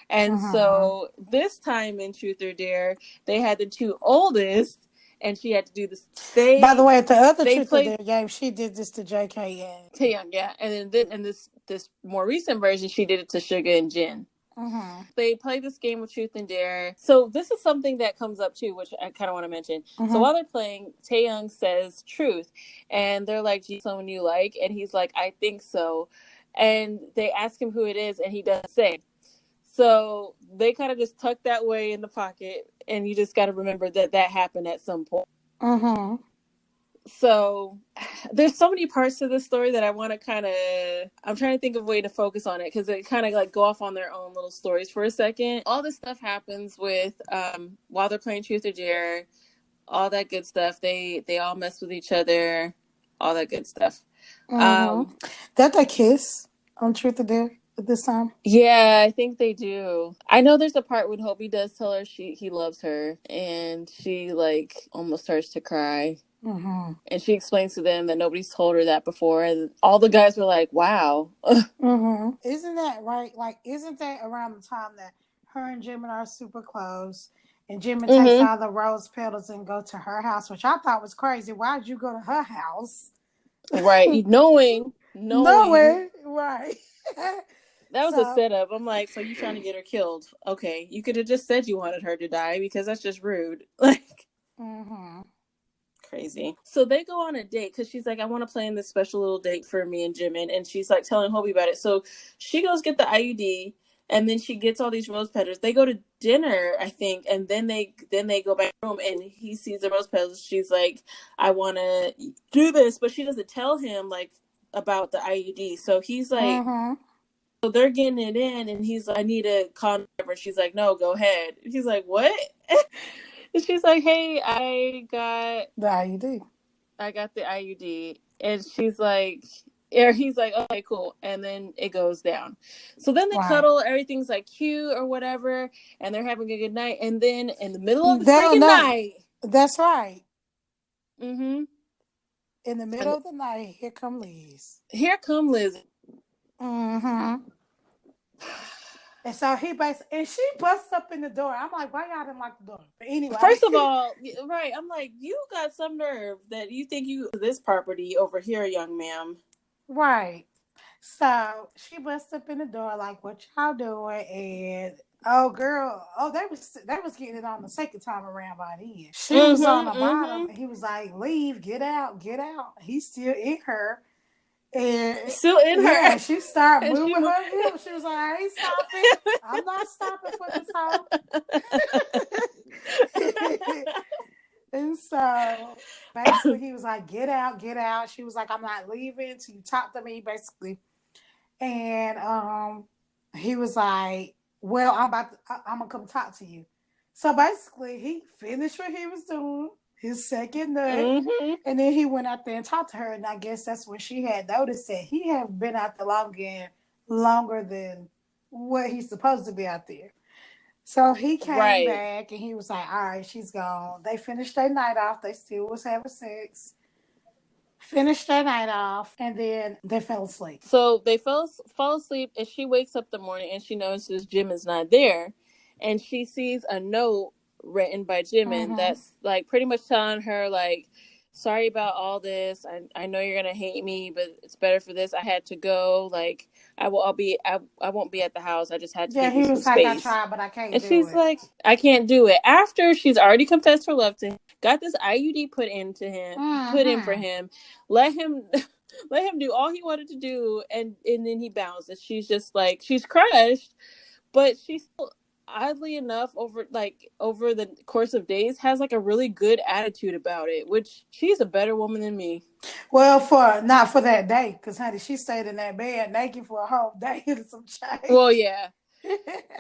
D: And so this time in Truth or Dare, they had the two oldest, and she had to do this.
C: By the way, at the other Truth or Dare game, she did this to JK and
D: Taeyang, yeah, and then this more recent version, she did it to Suga and Jin. They play this game of Truth and Dare. So this is something that comes up too, which I kind of want to mention. So while they're playing, Taeyang says truth, and they're like, "Gee, someone you like?" And he's like, "I think so." And they ask him who it is, and he doesn't say. So they kind of just tuck that way in the pocket, and you just got to remember that happened at some point. So there's so many parts to this story that I want to I'm trying to think of a way to focus on it, because they kind of like go off on their own little stories for a second. All this stuff happens with while they're playing Truth or Dare, all that good stuff. They all mess with each other, all that good stuff.
C: That they kiss on Truth or Dare. this time?
D: Yeah, I think they do. I know there's a part when Hobie does tell her he loves her, and she like almost starts to cry.
C: Mm-hmm.
D: And she explains to them that nobody's told her that before, and all the guys were like, "Wow."
C: Mm-hmm. Isn't that right? Like, isn't that around the time that her and Jimmy are super close, and Jimmy takes all the rose petals and go to her house, which I thought was crazy. Why'd you go to her house?
D: Right, knowing.
C: Nowhere, right?
D: That was a
C: So,
D: setup. I'm like, so you trying to get her killed? Okay, you could have just said you wanted her to die because that's just rude. Like,
C: mm-hmm.
D: crazy. So they go on a date because she's like, I want to plan this special little date for me and Jimin, and she's like telling Hobie about it. So she goes get the IUD, and then she gets all these rose petals. They go to dinner, I think, and then they go back home, and he sees the rose petals. She's like, I want to do this, but she doesn't tell him like about the IUD. So he's like.
C: Mm-hmm.
D: So they're getting it in, and he's like, I need a condom. She's like, no, go ahead. He's like, what? And she's like, hey,
C: The IUD.
D: I got the IUD. And she's like, or he's like, okay, cool. And then it goes down. So then they cuddle, everything's like cute or whatever, and they're having a good night. And then in the middle of the freaking night.
C: That's right.
D: Mm-hmm.
C: In the middle of the night, here come Liz.
D: Here come Liz.
C: Mm-hmm. And so he basically, and she busts up in the door. I'm like, why y'all didn't lock the door? But anyway.
D: First of all, right, I'm like, you got some nerve that you think you this property over here, young ma'am.
C: Right. So she busts up in the door like, what y'all doing? And oh girl, they was getting it on the second time around by then. She was on the bottom and he was like, leave, get out, get out. He's still in her. And
D: still in her.
C: Yeah, she started moving her hips. She was like, I ain't stopping. I'm not stopping for this hoe. And so basically he was like, get out, get out. She was like, I'm not leaving till you talk to me, basically. And he was like, well, I'm gonna come talk to you. So basically he finished what he was doing, his second nut, and then he went out there and talked to her. And I guess that's when she had noticed that he had been out there longer than what he's supposed to be out there. So he came back and he was like, all right, she's gone. They finished their night off. They still was having sex. Finished their night off, and then they fell asleep.
D: So they fall asleep, and she wakes up the morning and she notices Jim is not there, and she sees a note written by Jimin that's like pretty much telling her like, sorry about all this. I know you're gonna hate me, but it's better for this. I had to go. Like I won't be at the house. I just had to give you some space.
C: He was like, I tried, but I can't.
D: And she's like, I can't do it. After she's already confessed her love to him, got this IUD put in for him, let him do all he wanted to do, and then he bounced. And she's just like, she's crushed, but she's still, oddly enough, over the course of days, has like a really good attitude about it, which she's a better woman than me.
C: Well, not for that day, because honey, she stayed in that bed naked for a whole day and some change.
D: Well, yeah.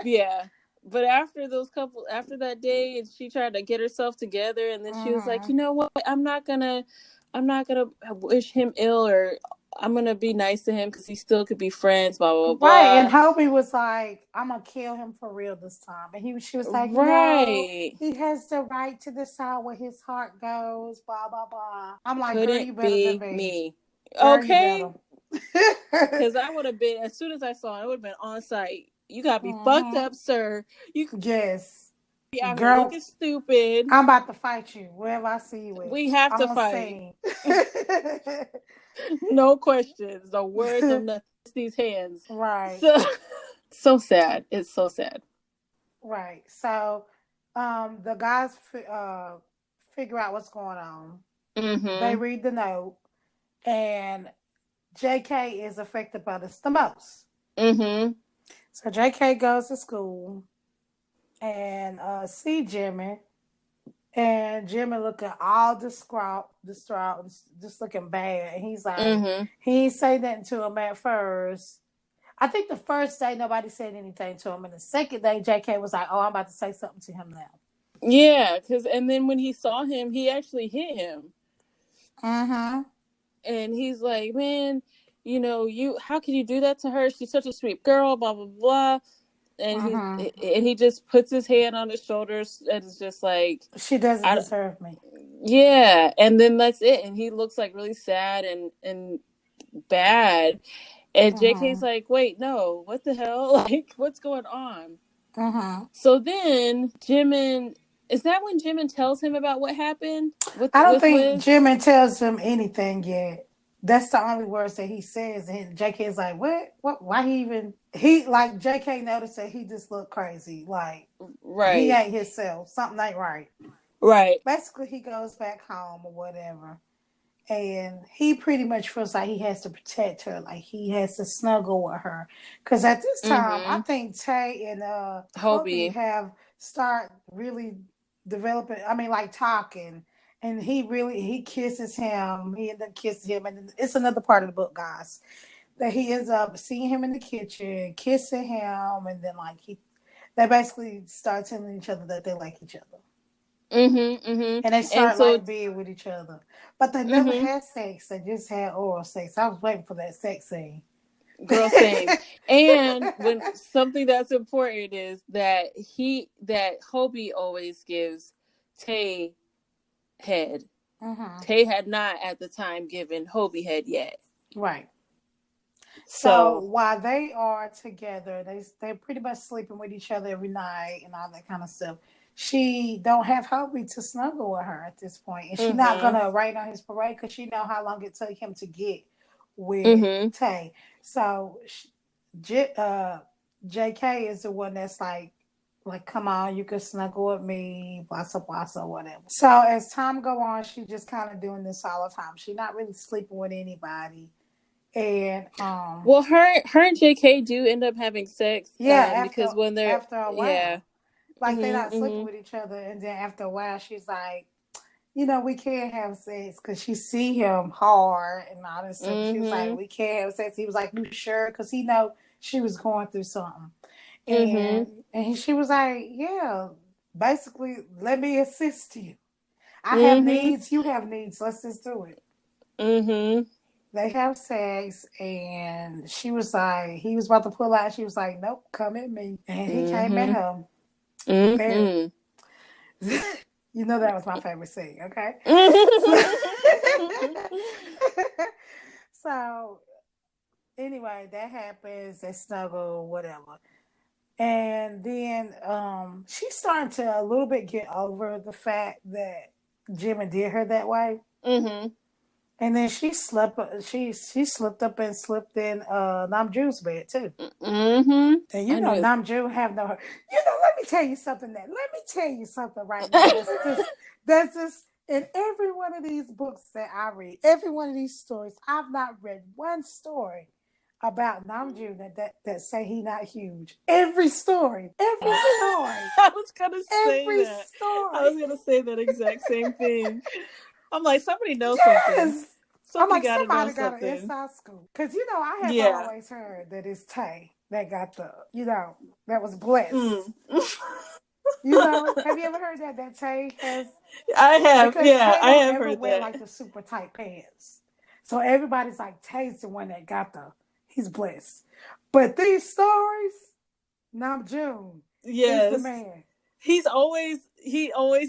D: Yeah. But after that day, and she tried to get herself together, and then she was like, you know what? I'm not gonna wish him ill, or I'm gonna be nice to him because he still could be friends. Blah blah blah.
C: Right, and Hobie was like, I'm gonna kill him for real this time, and she was like, no, he has the right to decide where his heart goes. Blah blah blah. I'm like, girl, you better than me.
D: Okay. Because I would have been, as soon as I saw it, I would have been on site. You gotta be fucked up, sir. You be out here looking stupid.
C: I'm about to fight you wherever I see you.
D: We have to fight. No questions, no words, no nothing. These hands.
C: Right.
D: So sad. It's so sad.
C: Right. So, the guys figure out what's going on. They read the note, and JK is affected by this the most. So JK goes to school and see Jimmy, and Jimmy looking all distraught, just looking bad. And he's like, he ain't say nothing to him at first. I think the first day nobody said anything to him, and the second day JK was like, "Oh, I'm about to say something to him now."
D: Yeah, and then when he saw him, he actually hit him. And he's like, man, how can you do that to her? She's such a sweet girl, blah, blah, blah. And he just puts his hand on his shoulders and is just like,
C: she doesn't deserve me.
D: Yeah. And then that's it. And he looks like really sad and bad. And JK's like, wait, no, what the hell? Like, what's going on? So then is that when Jimin tells him about what happened?
C: I don't think Jimin tells him anything yet. That's the only words that he says. And JK is like, what? Why like, JK noticed that he just looked crazy. Like, he ain't himself. Something ain't right.
D: Right.
C: Basically, he goes back home or whatever. And he pretty much feels like he has to protect her. Like, he has to snuggle with her. Because at this time, I think Tay and Hobie have started really developing, like talking. And he kisses him. He ends up kissing him. And it's another part of the book, guys, that he ends up seeing him in the kitchen, kissing him. And then, like, they basically start telling each other that they like each other. And they start being with each other. But they never had sex. They just had oral sex. I was waiting for that sex scene.
D: Girl, same. And when something that's important is that Hobie always gives Tay head. Tay had not at the time given Hobie head yet.
C: Right. So while they are together, they're pretty much sleeping with each other every night and all that kind of stuff. She don't have Hobie to snuggle with her at this point. And she's not going to rain on his parade because she know how long it took him to get with Tay. So JK is the one that's like, come on, you can snuggle with me, blah, blah, blah, whatever. So as time go on, she just kind of doing this all the time. She's not really sleeping with anybody. And
D: well, her and JK do end up having sex.
C: Yeah,
D: because when they're
C: after a while, like they're not sleeping with each other, and then after a while, she's like, we can't have sex because she see him hard and all this stuff. She was like, we can't have sex. He was like, you sure? Because he know she was going through something, and she was like, yeah, basically, let me assist you. I have needs, you have needs. Let's just do it. They have sex, and she was like, he was about to pull out. She was like, nope, come at me. And he came at her. That was my favorite scene, okay? So, anyway, that happens. They snuggle, whatever. And then she's starting to a little bit get over the fact that Jimmy did her that way. And then she slipped up and slipped in Namjoon's bed too. And Namjoon have no. Let me tell you something. Let me tell you something right now. That's just in every one of these books that I read, every one of these stories. I've not read one story about Namjoon that say he not huge. Every story.
D: I was gonna say that. Story. I was gonna say that exact same thing. I'm like, somebody knows something. Somebody got an
C: inside scoop. Because, I have always heard that it's Tay that got the, that was blessed. Have you ever heard that Tay has?
D: I have,
C: because
D: yeah.
C: Tay
D: I have
C: ever
D: heard
C: wear,
D: that.
C: like the super tight pants. So everybody's like, Tay's the one that got he's blessed. But these stories, Namjoon is the man.
D: He always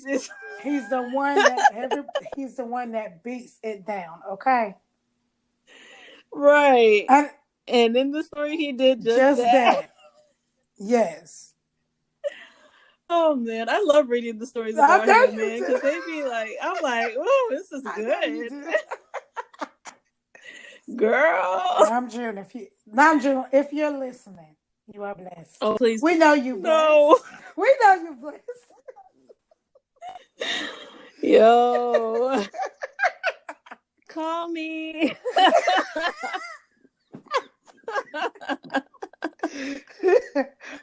D: is.
C: He's the one that beats it down, okay?
D: Right. And in the story he did just that.
C: Yes.
D: Oh man, I love reading the stories about him, man, because they be like, I'm like, oh, this is good. Girl.
C: Namjoon, if you're listening, you are blessed.
D: Oh, please.
C: We know you blessed.
D: No.
C: We know you blessed.
D: Yo. Call me.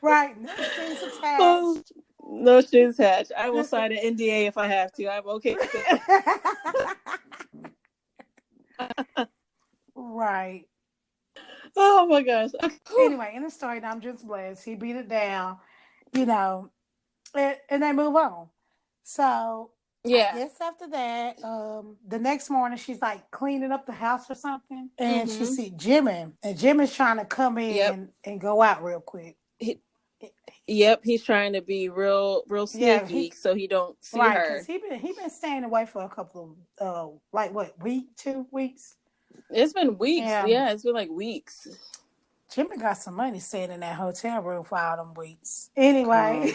C: Right. No strings attached.
D: No strings attached. I will sign an NDA if I have to. I'm okay with that.
C: Right.
D: Oh my gosh.
C: Anyway, in the story, Namjoon's blessed. He beat it down, and they move on. So I guess after that, the next morning she's like cleaning up the house or something, and she see Jimmy, and Jimmy's trying to come in and go out real quick.
D: He's trying to be real sneaky so he don't see her.
C: Right, because he been staying away for a couple of like what, week, 2 weeks.
D: It's been weeks. Yeah, it's been like weeks.
C: Jimmy got some money staying in that hotel room for all them weeks. Anyway.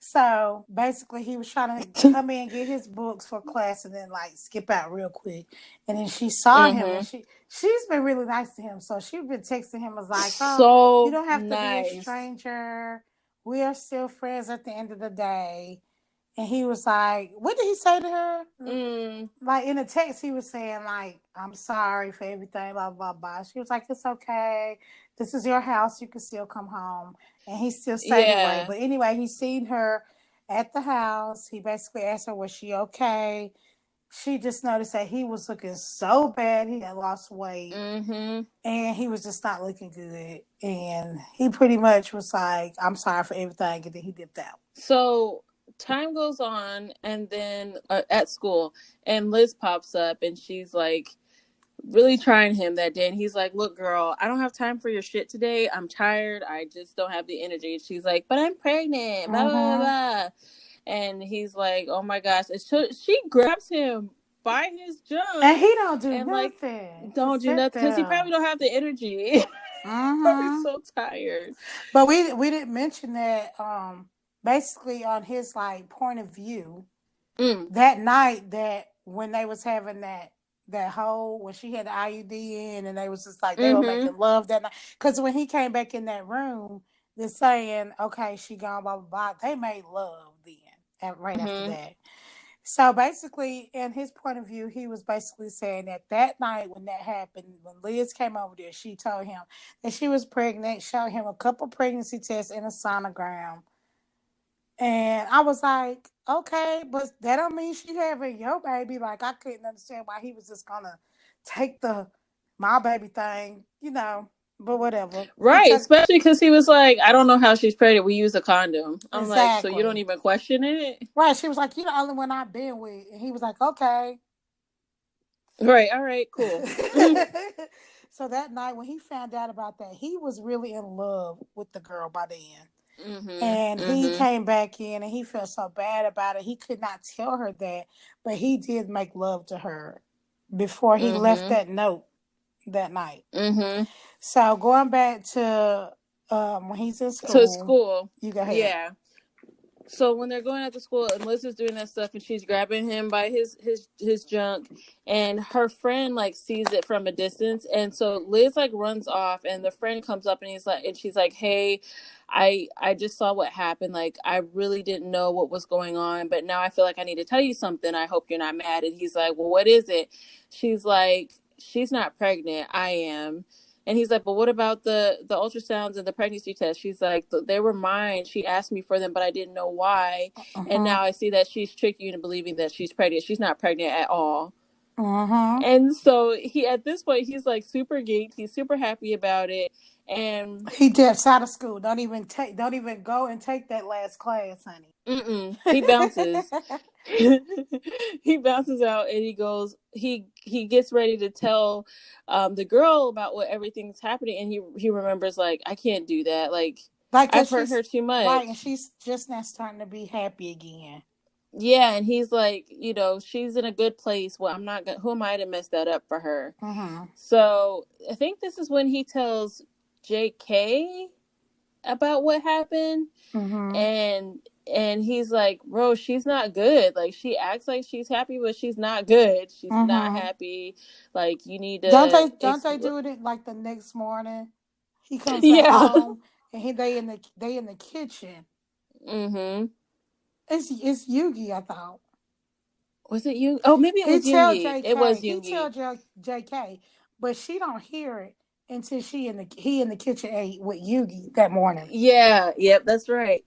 C: So basically, he was trying to come in and get his books for class, and then like skip out real quick. And then she saw him, and she's been really nice to him. So she's been texting him, was like, "Oh, you don't have to be a stranger. We are still friends at the end of the day." And he was like, "What did he say to her?" Like in the text, he was saying like, "I'm sorry for everything, blah blah blah." She was like, "It's okay. This is your house. You can still come home." And he still stayed away. But anyway, he seen her at the house. He basically asked her, was she okay? She just noticed that he was looking so bad. He had lost weight. And he was just not looking good. And he pretty much was like, "I'm sorry for everything." And then he dipped out.
D: So time goes on, and then at school, and Liz pops up, and she's like, really trying him that day, and he's like, "Look, girl, I don't have time for your shit today. I'm tired. I just don't have the energy." And she's like, "But I'm pregnant, blah, blah, blah, blah." And he's like, "Oh my gosh." And she grabs him by his junk,
C: and he don't do nothing.
D: Like, don't do nothing because he probably don't have the energy. Probably so tired.
C: But we didn't mention that basically on his like point of view, that night, that when they was having that whole, when she had the IUD in, and they was just like, they were making love that night. Because when he came back in that room, they're saying, "Okay, she gone, blah blah blah." They made love then, right after that. So basically, in his point of view, he was basically saying that night when that happened, when Liz came over there, she told him that she was pregnant, showed him a couple pregnancy tests and a sonogram. And I was like, okay, but that don't mean she having your baby. Like, I couldn't understand why he was just gonna take my baby thing, but whatever.
D: Right, especially because he was like, "I don't know how she's pregnant. We use a condom." I'm like, so you don't even question it?
C: Right. She was like, "You're the only one I've been with." And he was like, "Okay."
D: Right, all right, cool.
C: So that night when he found out about that, he was really in love with the girl by the end. And he came back in, and he felt so bad about it. He could not tell her that, but he did make love to her before he left that note that night. So going back to when he's in school.
D: So school.
C: You go ahead.
D: Yeah. So when they're going out to school, and Liz is doing that stuff, and she's grabbing him by his junk, and her friend like sees it from a distance, and so Liz like runs off, and the friend comes up, and she's like, "Hey, I just saw what happened. Like, I really didn't know what was going on, but now I feel like I need to tell you something. I hope you're not mad." And he's like, "Well, what is it?" She's like, "She's not pregnant. I am." And he's like, "But what about the ultrasounds and the pregnancy test?" She's like, "They were mine. She asked me for them, but I didn't know why. And now I see that she's tricked you into believing that she's pregnant. She's not pregnant at all." And so at this point, he's like super geeked. He's super happy about it. And
C: he dips out of school. Don't even go and take that last class, honey.
D: He bounces. He bounces out, and he goes. He gets ready to tell the girl about what everything's happening, and he remembers, like, I can't do that. Like I've hurt her too much.
C: Right, and she's just not starting to be happy again.
D: Yeah, and he's like, she's in a good place. Well, I'm not gonna. Who am I to mess that up for her? So I think this is when he tells JK about what happened, and he's like, "Bro, she's not good. Like, she acts like she's happy, but she's not good. She's not happy. Like, you need to."
C: Don't they do it like the next morning? He comes home, and they in the kitchen. It's Yugi, I thought.
D: Was it you? Oh, maybe it was Yugi. It was Yugi.
C: He tells JK, but she don't hear it until he in the kitchen ate with Yugi that morning.
D: Yeah, yep, that's right.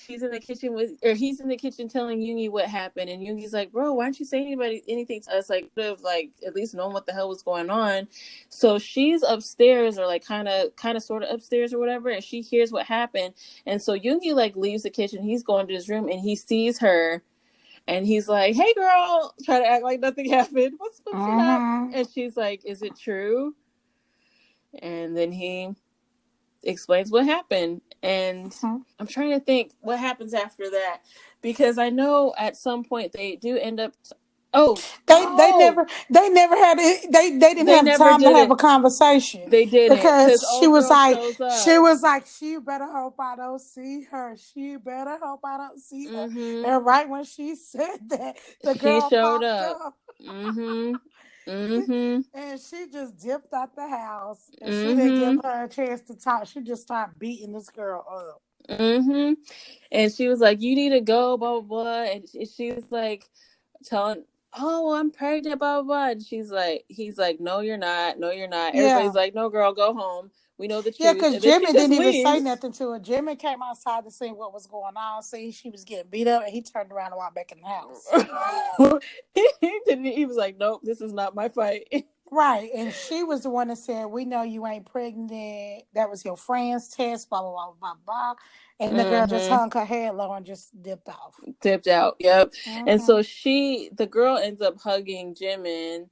D: He's in the kitchen telling Yugi what happened, and Yugi's like, "Bro, why don't you say anything to us? Like, could have like at least known what the hell was going on." So she's upstairs, or like kind of sort of upstairs or whatever, and she hears what happened, and so Yugi like leaves the kitchen. He's going to his room, and he sees her, And he's like, "Hey, girl," try to act like nothing happened. What's up? And she's like, "Is it true?" And then he explains what happened. And I'm trying to think what happens after that, because I know at some point they do end up.
C: They never had it. They didn't
D: they
C: have
D: never
C: time to
D: did
C: have
D: it.
C: a conversation
D: They didn't, because
C: because
D: old girl shows up.
C: she better hope I don't see her. She better hope I don't see her.
D: Mm-hmm.
C: And right when she said that, the
D: She
C: girl
D: showed
C: popped
D: up.
C: up.
D: Mm-hmm. Mm-hmm.
C: And she just dipped out the house, and she didn't give
D: Mm-hmm.
C: her a chance to talk. She just started beating this girl up.
D: Mm-hmm. And she was like, "You need to go, blah blah blah." And she was like, telling, "Oh, I'm pregnant, blah blah blah." And he's like, "No, you're not. No, you're not."
C: Yeah.
D: Everybody's like, "No, girl, go home. We know the
C: Yeah,
D: truth."
C: because
D: And then she
C: Jimmy
D: just
C: didn't even say
D: leaves.
C: nothing to her. Jimmy came outside to see what was going on, see she was getting beat up, and he turned around and walked back in the house.
D: He was like, "Nope, this is not my fight."
C: Right, and she was the one that said, "We know you ain't pregnant. That was your friend's test, blah, blah, blah, blah, blah." And the girl just hung her head low and just dipped off.
D: Dipped out, yep. And so the girl ends up hugging Jimin,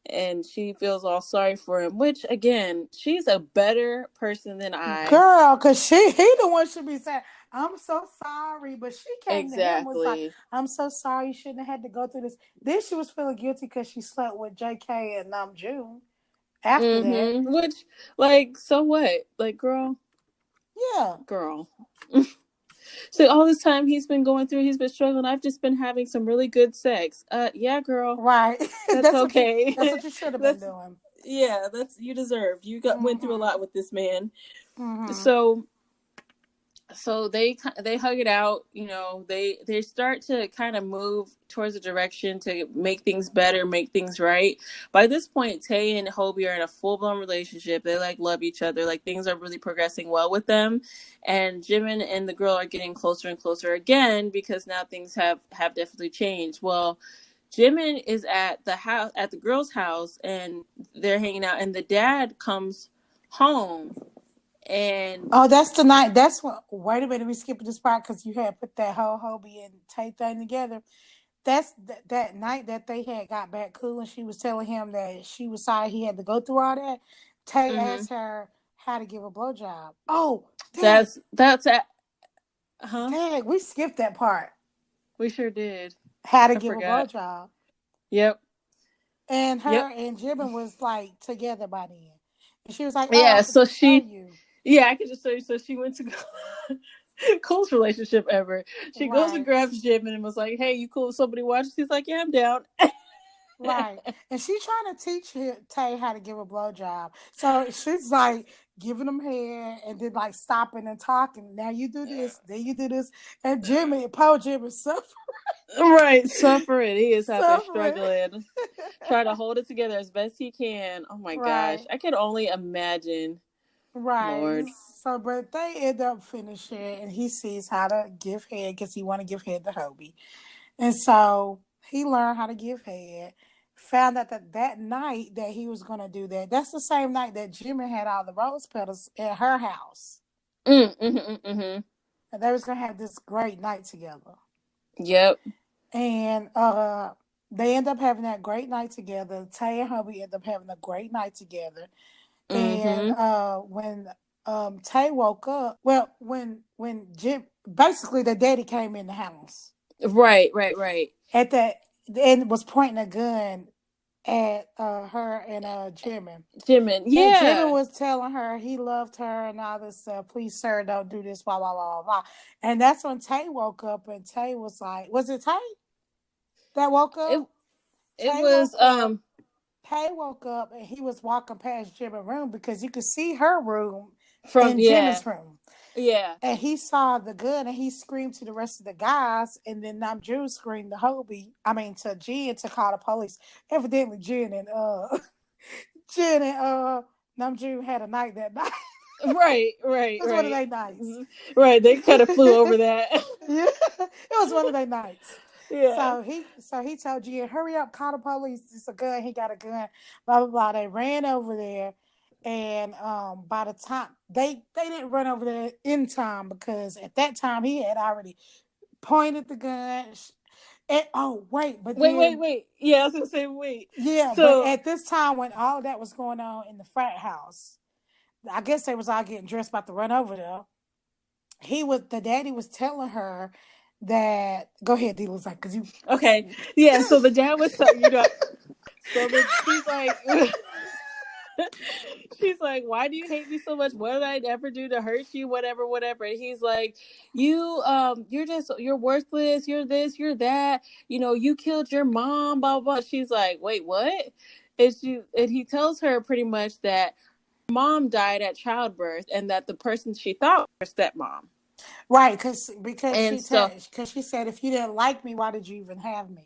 D: and she feels all sorry for him, which, again, she's a better person than I.
C: Girl, because he the one should be saying, "I'm so sorry," but she came to him was like,
D: Exactly.
C: "I'm so sorry, you shouldn't have had to go through this." Then she was feeling guilty because she slept with JK and June after that.
D: Which, like, so what? Like, girl.
C: Yeah.
D: So all this time he's been struggling. I've just been having some really good sex. Yeah, girl.
C: Right.
D: That's okay.
C: That's what you should have been doing.
D: Yeah, that's you deserved. You went through a lot with this man.
C: Mm-hmm.
D: So they hug it out. They start to kind of move towards a direction to make things better, make things right. By this point, Tay and Hobie are in a full-blown relationship. They like love each other. Like, things are really progressing well with them, and Jimin and the girl are getting closer and closer again, because now things have definitely changed. Well, Jimin is at the girl's house, and they're hanging out, and the dad comes home. And
C: that's the night. That's what. Wait a minute, we skipped this part because you had put that whole Hobie and Tay thing together. That's that night that they had got back cool, and she was telling him that she was sorry he had to go through all that. Tay asked her how to give a blowjob. Oh, dang,
D: that's
C: dang, we skipped that part.
D: We sure did.
C: How to
D: I
C: give a
D: forgot.
C: blowjob.
D: Yep.
C: And
D: Yep.
C: her and Jimin was like together by then. And she was like, "Oh,
D: Yeah.
C: I could
D: So
C: just show you."
D: yeah, I could just show you. So she went to coolest relationship ever. She goes and
C: Right.
D: grabs Jim and was like, "Hey, you cool with somebody watching?" He's like, "Yeah, I'm down."
C: Right. And she's trying to teach Tay how to give a blowjob. So she's like giving him head and then like stopping and talking. Now you do this, then you do this. And Paul Jimmy suffering.
D: Right, suffering. He is out there
C: Suffering.
D: struggling, trying to hold it together as best he can. Oh my gosh,
C: Right.
D: I can only imagine.
C: Right.
D: Lord.
C: So, but they end up finishing, and he sees how to give head because he want to give head to Hobie, and so he learned how to give head. Found out that night that he was going to do that. That's the same night that Jimmy had all the rose petals at her house, and they was going to have this great night together.
D: Yep.
C: And they end up having that great night together. Tay and Hubby end up having a great night together. And when Tay woke up, well, when Jim, basically the daddy came in the house.
D: Right.
C: At that, and was pointing a gun at her and Jimmy.
D: Jimin,
C: And Jimmy
D: yeah.
C: was telling her he loved her and all this stuff. Please, sir, don't do this, blah, blah, blah, blah. And that's when Tay woke up, and Tay was like, was it Tay that woke
D: It
C: up?
D: it
C: Tay
D: was
C: woke up. Tay woke up and he was walking past Jimmy's room because you could see her room
D: from
C: in Jimmy's room.
D: Yeah.
C: And he saw the gun and he screamed to the rest of the guys. And then Namjoon screamed to to Jen to call the police. Evidently, Jen and Namjoon had a night that night.
D: Right.
C: It was one of their nights.
D: Right, they kind of flew over that.
C: Yeah, it was one of their nights.
D: Yeah.
C: So he told Jen, hurry up, call the police. It's a gun. He got a gun. Blah blah blah. They ran over there, and by the time they didn't run over there in time because at that time he had already pointed the gun, But
D: wait. Yeah, I was gonna say wait.
C: Yeah, but at this time when all of that was going on in the frat house, I guess they was all getting dressed about to run over there. The daddy was telling her that. Go ahead, D was like, cause you.
D: Okay, yeah. So the dad was, she's like. She's like, why do you hate me so much? What did I ever do to hurt you? Whatever. And he's like, you're worthless. You're this, you're that. You killed your mom, blah, blah, blah. She's like, wait, what? And he tells her pretty much that her mom died at childbirth and that the person she thought was her stepmom.
C: Right, because she said, if you didn't like me, why did you even have me?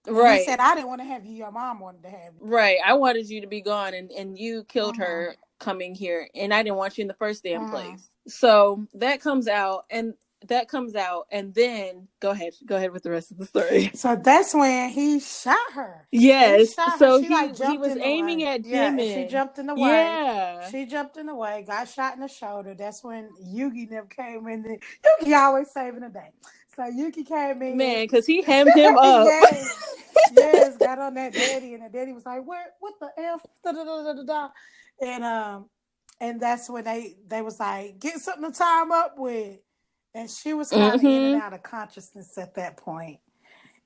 C: And he said, I didn't want to have you. Your mom wanted to have you.
D: Right. I wanted you to be gone, and you killed her coming here, and I didn't want you in the first damn place. So that comes out, and then go ahead with the rest of the story.
C: So that's when he shot her.
D: Yes. So
C: She
D: was aiming at Jimin.
C: Yeah, and she jumped in the way.
D: Yeah.
C: She jumped in the way, got shot in the shoulder. That's when Yugi never came in. Yugi always saving the day. So Yuki came in.
D: Man, because he hemmed him up.
C: yes, got on that daddy, and the daddy was like, what the F? Da, da, da, da, da. And that's when they was like, get something to tie him up with. And she was kind of in and out of consciousness at that point.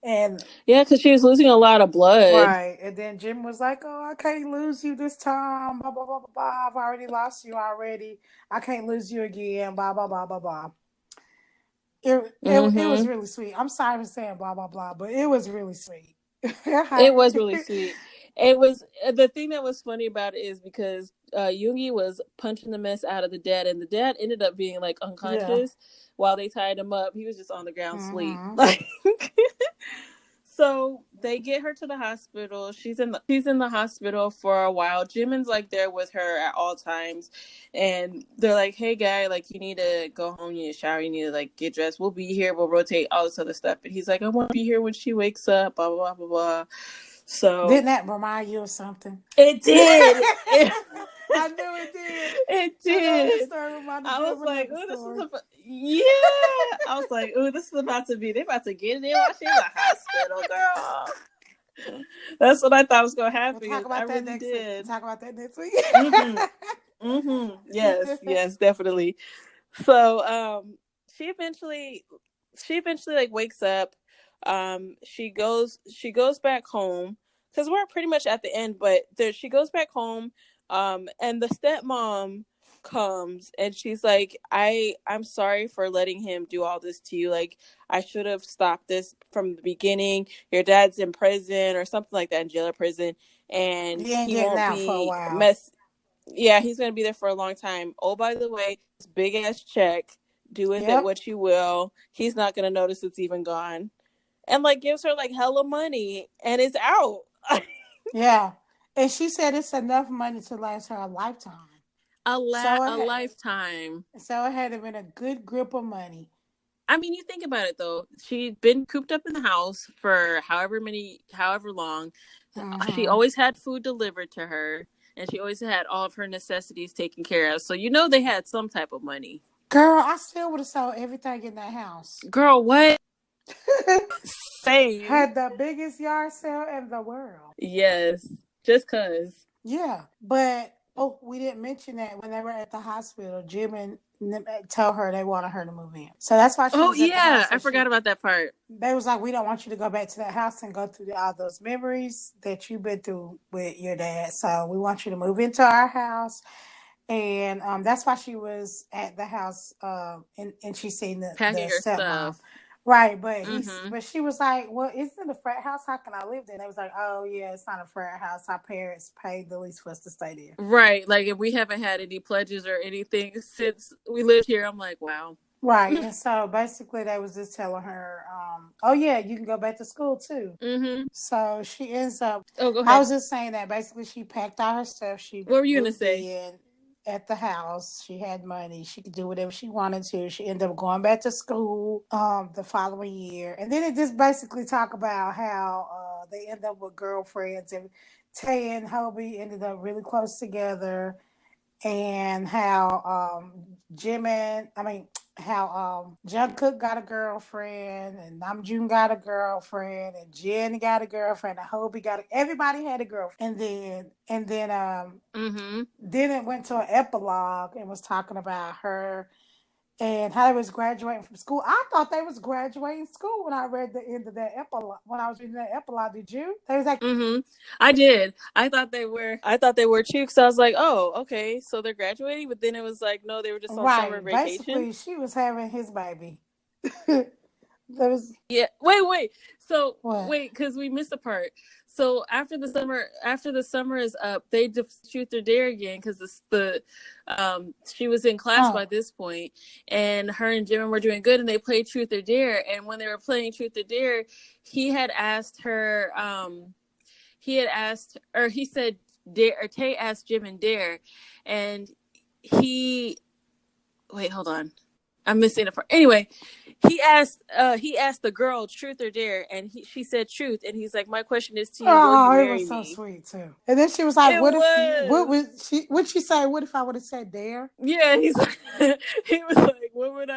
C: And
D: yeah, because she was losing a lot of blood.
C: Right. And then Jim was like, oh, I can't lose you this time. Blah, blah, blah, blah, blah. I've already lost you already. I can't lose you again. Blah, blah, blah, blah, blah. It was really sweet. I'm sorry for saying blah, blah, blah, but it was really sweet.
D: It was really sweet. It was, the thing that was funny about it is because Yoongi was punching the mess out of the dad, and the dad ended up being like unconscious while they tied him up. He was just on the ground asleep. So they get her to the hospital. She's in the hospital for a while. Jimin's like there with her at all times, and they're like, "Hey, guy, like you need to go home. You need to shower. You need to like get dressed. We'll be here. We'll rotate all this other stuff." And he's like, "I want to be here when she wakes up." Blah blah blah blah blah. So
C: didn't that remind you of something?
D: It did.
C: I knew it did.
D: It did.
C: I
D: was like, "Oh, this is yeah." I was like, "Oh, this is about to be. They about to get it in while she's in the hospital, girl." That's what I thought was gonna happen.
C: We'll talk about
D: I
C: that
D: really
C: next
D: did.
C: week. We'll talk about that next week.
D: Yes, definitely. So, she eventually like wakes up. She goes back home because we're pretty much at the end, but she goes back home. And the stepmom comes and she's like, I'm sorry for letting him do all this to you. Like, I should have stopped this from the beginning. Your dad's in prison or something like that, in jail or prison, and he won't be
C: for a while.
D: Yeah, he's gonna be there for a long time. Oh, by the way, this big ass check, do with it what you will. He's not gonna notice it's even gone. And like gives her like hella money and is out.
C: Yeah. And she said it's enough money to last her a lifetime.
D: A lifetime.
C: So it had to been a good grip of money.
D: I mean, you think about it though. She'd been cooped up in the house for however long. She always had food delivered to her, and she always had all of her necessities taken care of. So they had some type of money.
C: Girl, I still would have sold everything in that house.
D: Girl, what? Same.
C: Had the biggest yard sale in the world.
D: Yes, just cause.
C: Yeah, but we didn't mention that when they were at the hospital, Jim and told her they wanted her to move in. So that's why she was at the house.
D: I forgot about that part.
C: They was like, we don't want you to go back to that house and go through all those memories that you've been through with your dad. So we want you to move into our house. And that's why she was at the house and she seen the stepmom. Stuff. Right, but but she was like, well, isn't it a frat house? How can I live there? And they was like, oh, yeah, it's not a frat house. Our parents paid the lease for us to stay there.
D: Right, like if we haven't had any pledges or anything since we lived here, I'm like, wow.
C: Right, and so basically they was just telling her, oh, yeah, you can go back to school too. So she ends up, go ahead. I was just saying that basically she packed all her stuff. What
D: were you going to say?
C: At the house, she had money. She could do whatever she wanted to. She ended up going back to school the following year, and then it just basically talk about how they end up with girlfriends, and Tay and Hobie ended up really close together, and how how Jungkook got a girlfriend, and Namjoon got a girlfriend, and Jin got a girlfriend, and Hobie everybody had a girlfriend. Then it went to an epilogue and was talking about her and how they was graduating from school. I thought they was graduating school when I read the end of that epilogue. When I was reading that epilogue, did you? They was like,
D: I did. I thought they were too, because I was like, oh, okay, so they're graduating. But then it was like, no, they were just on summer vacation.
C: Basically, she was having his baby.
D: Yeah. Wait. So wait, because we missed a part. So after the summer is up, they Truth or Dare again, because she was in class by this point, and her and Jimin were doing good, and they played Truth or Dare. And when they were playing Truth or Dare, he had asked her. He said Dare, or Tay asked Jimin Dare, and he. Wait, hold on. I'm missing it. Anyway, he asked the girl Truth or Dare, and she said Truth, and he's like, my question is to you, will you marry me?
C: It was so sweet too. And then she was like, what'd she say? What if I would have said Dare?
D: Yeah, he was like, what would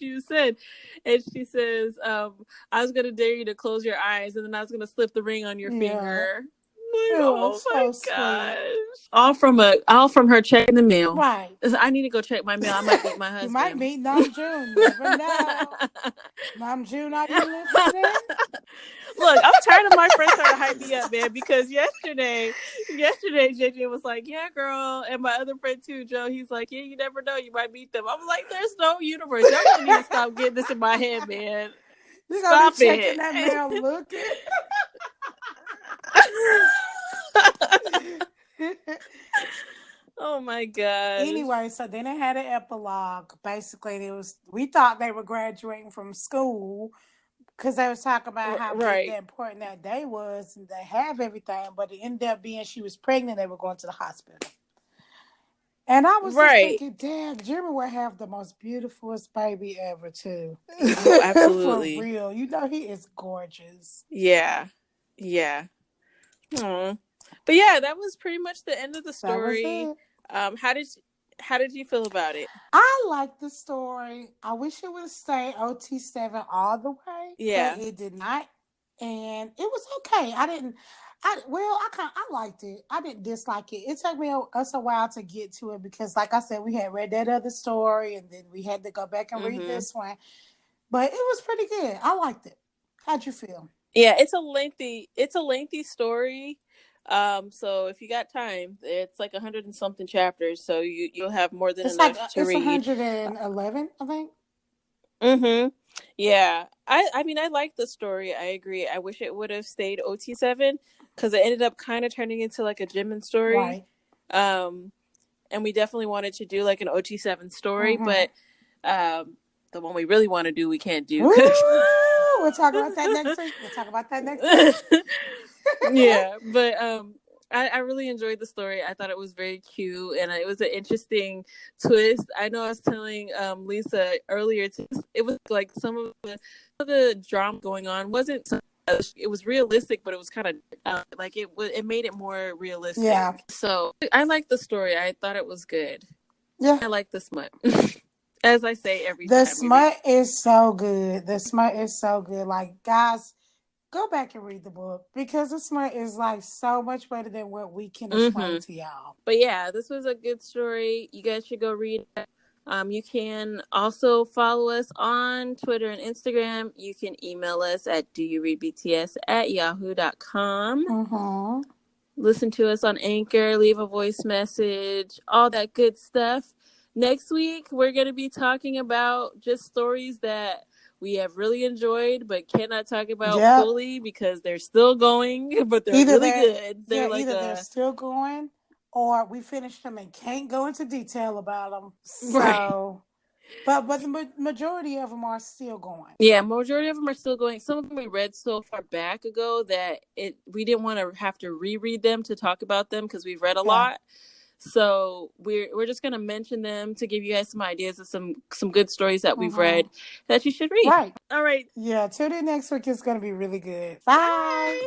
D: you have said? And she says, I was gonna dare you to close your eyes, and then I was gonna slip the ring on your finger. Oh my gosh! All from her checking the mail.
C: Right.
D: I need to go check my mail. I might meet my husband.
C: You might meet Namjoon. Never know. Namjoon, are you listening?
D: Look, I'm tired of my friends trying to hype me up, man. Because yesterday, JJ was like, "Yeah, girl," and my other friend too, Joe. He's like, "Yeah, you never know. You might meet them." I'm like, "There's no universe. Y'all need to stop getting this in my head, man.
C: You gotta be checking that mail, looking."
D: Oh my god.
C: Anyway, so then it had an epilogue. Basically, we thought they were graduating from school because they was talking about how big and important that day was, and they have everything, but it ended up being she was pregnant. They were going to the hospital, and I was just thinking, damn, Jimmy would have the most beautifulest baby ever too.
D: Oh, absolutely.
C: For real, you know he is gorgeous.
D: Yeah. Aww. But yeah, that was pretty much the end of the story. How did you feel about it?
C: I liked the story. I wish it would have stayed OT7 all the way.
D: Yeah.
C: But it did not. And it was okay. I liked it. I didn't dislike it. It took us a while to get to it because, like I said, we had read that other story and then we had to go back and read this one. But it was pretty good. I liked it. How'd you feel?
D: Yeah, it's a lengthy story. So if you got time, it's like 100 and something chapters, so you'll have more than enough to read.
C: It's 111, I think.
D: Yeah. I mean, I like the story. I agree. I wish it would have stayed OT7 because it ended up kind of turning into like a Jimin story.
C: Right.
D: And we definitely wanted to do like an OT7 story, but the one we really want to do, we can't do.
C: We'll talk about that next week.
D: Yeah, but I really enjoyed the story. I thought it was very cute, and it was an interesting twist. I know I was telling Lisa earlier, it was like some of the drama going on wasn't. It was realistic, but it was kind of like it made it more realistic.
C: Yeah.
D: So I liked the story. I thought it was good.
C: Yeah.
D: I like the smut. As I say every
C: time.
D: The
C: smut is so good. The smut is so good. Like, guys, go back and read the book because the smut is like so much better than what we can explain to y'all.
D: But yeah, this was a good story. You guys should go read it. You can also follow us on Twitter and Instagram. You can email us at doyoureadbts@yahoo.com. Listen to us on Anchor, leave a voice message, all that good stuff. Next week, we're going to be talking about just stories that we have really enjoyed but cannot talk about fully because they're still going, but they're really good.
C: They're still going or we finished them and can't go into detail about them. So, but the majority of them are still going.
D: Yeah, majority of them are still going. Some of them we read so far back ago that we didn't want to have to reread them to talk about them because we've read a lot. So we're just gonna mention them to give you guys some ideas of some good stories that we've read that you should read.
C: Right.
D: All right.
C: Yeah, tune in next week. It's gonna be really good. Bye.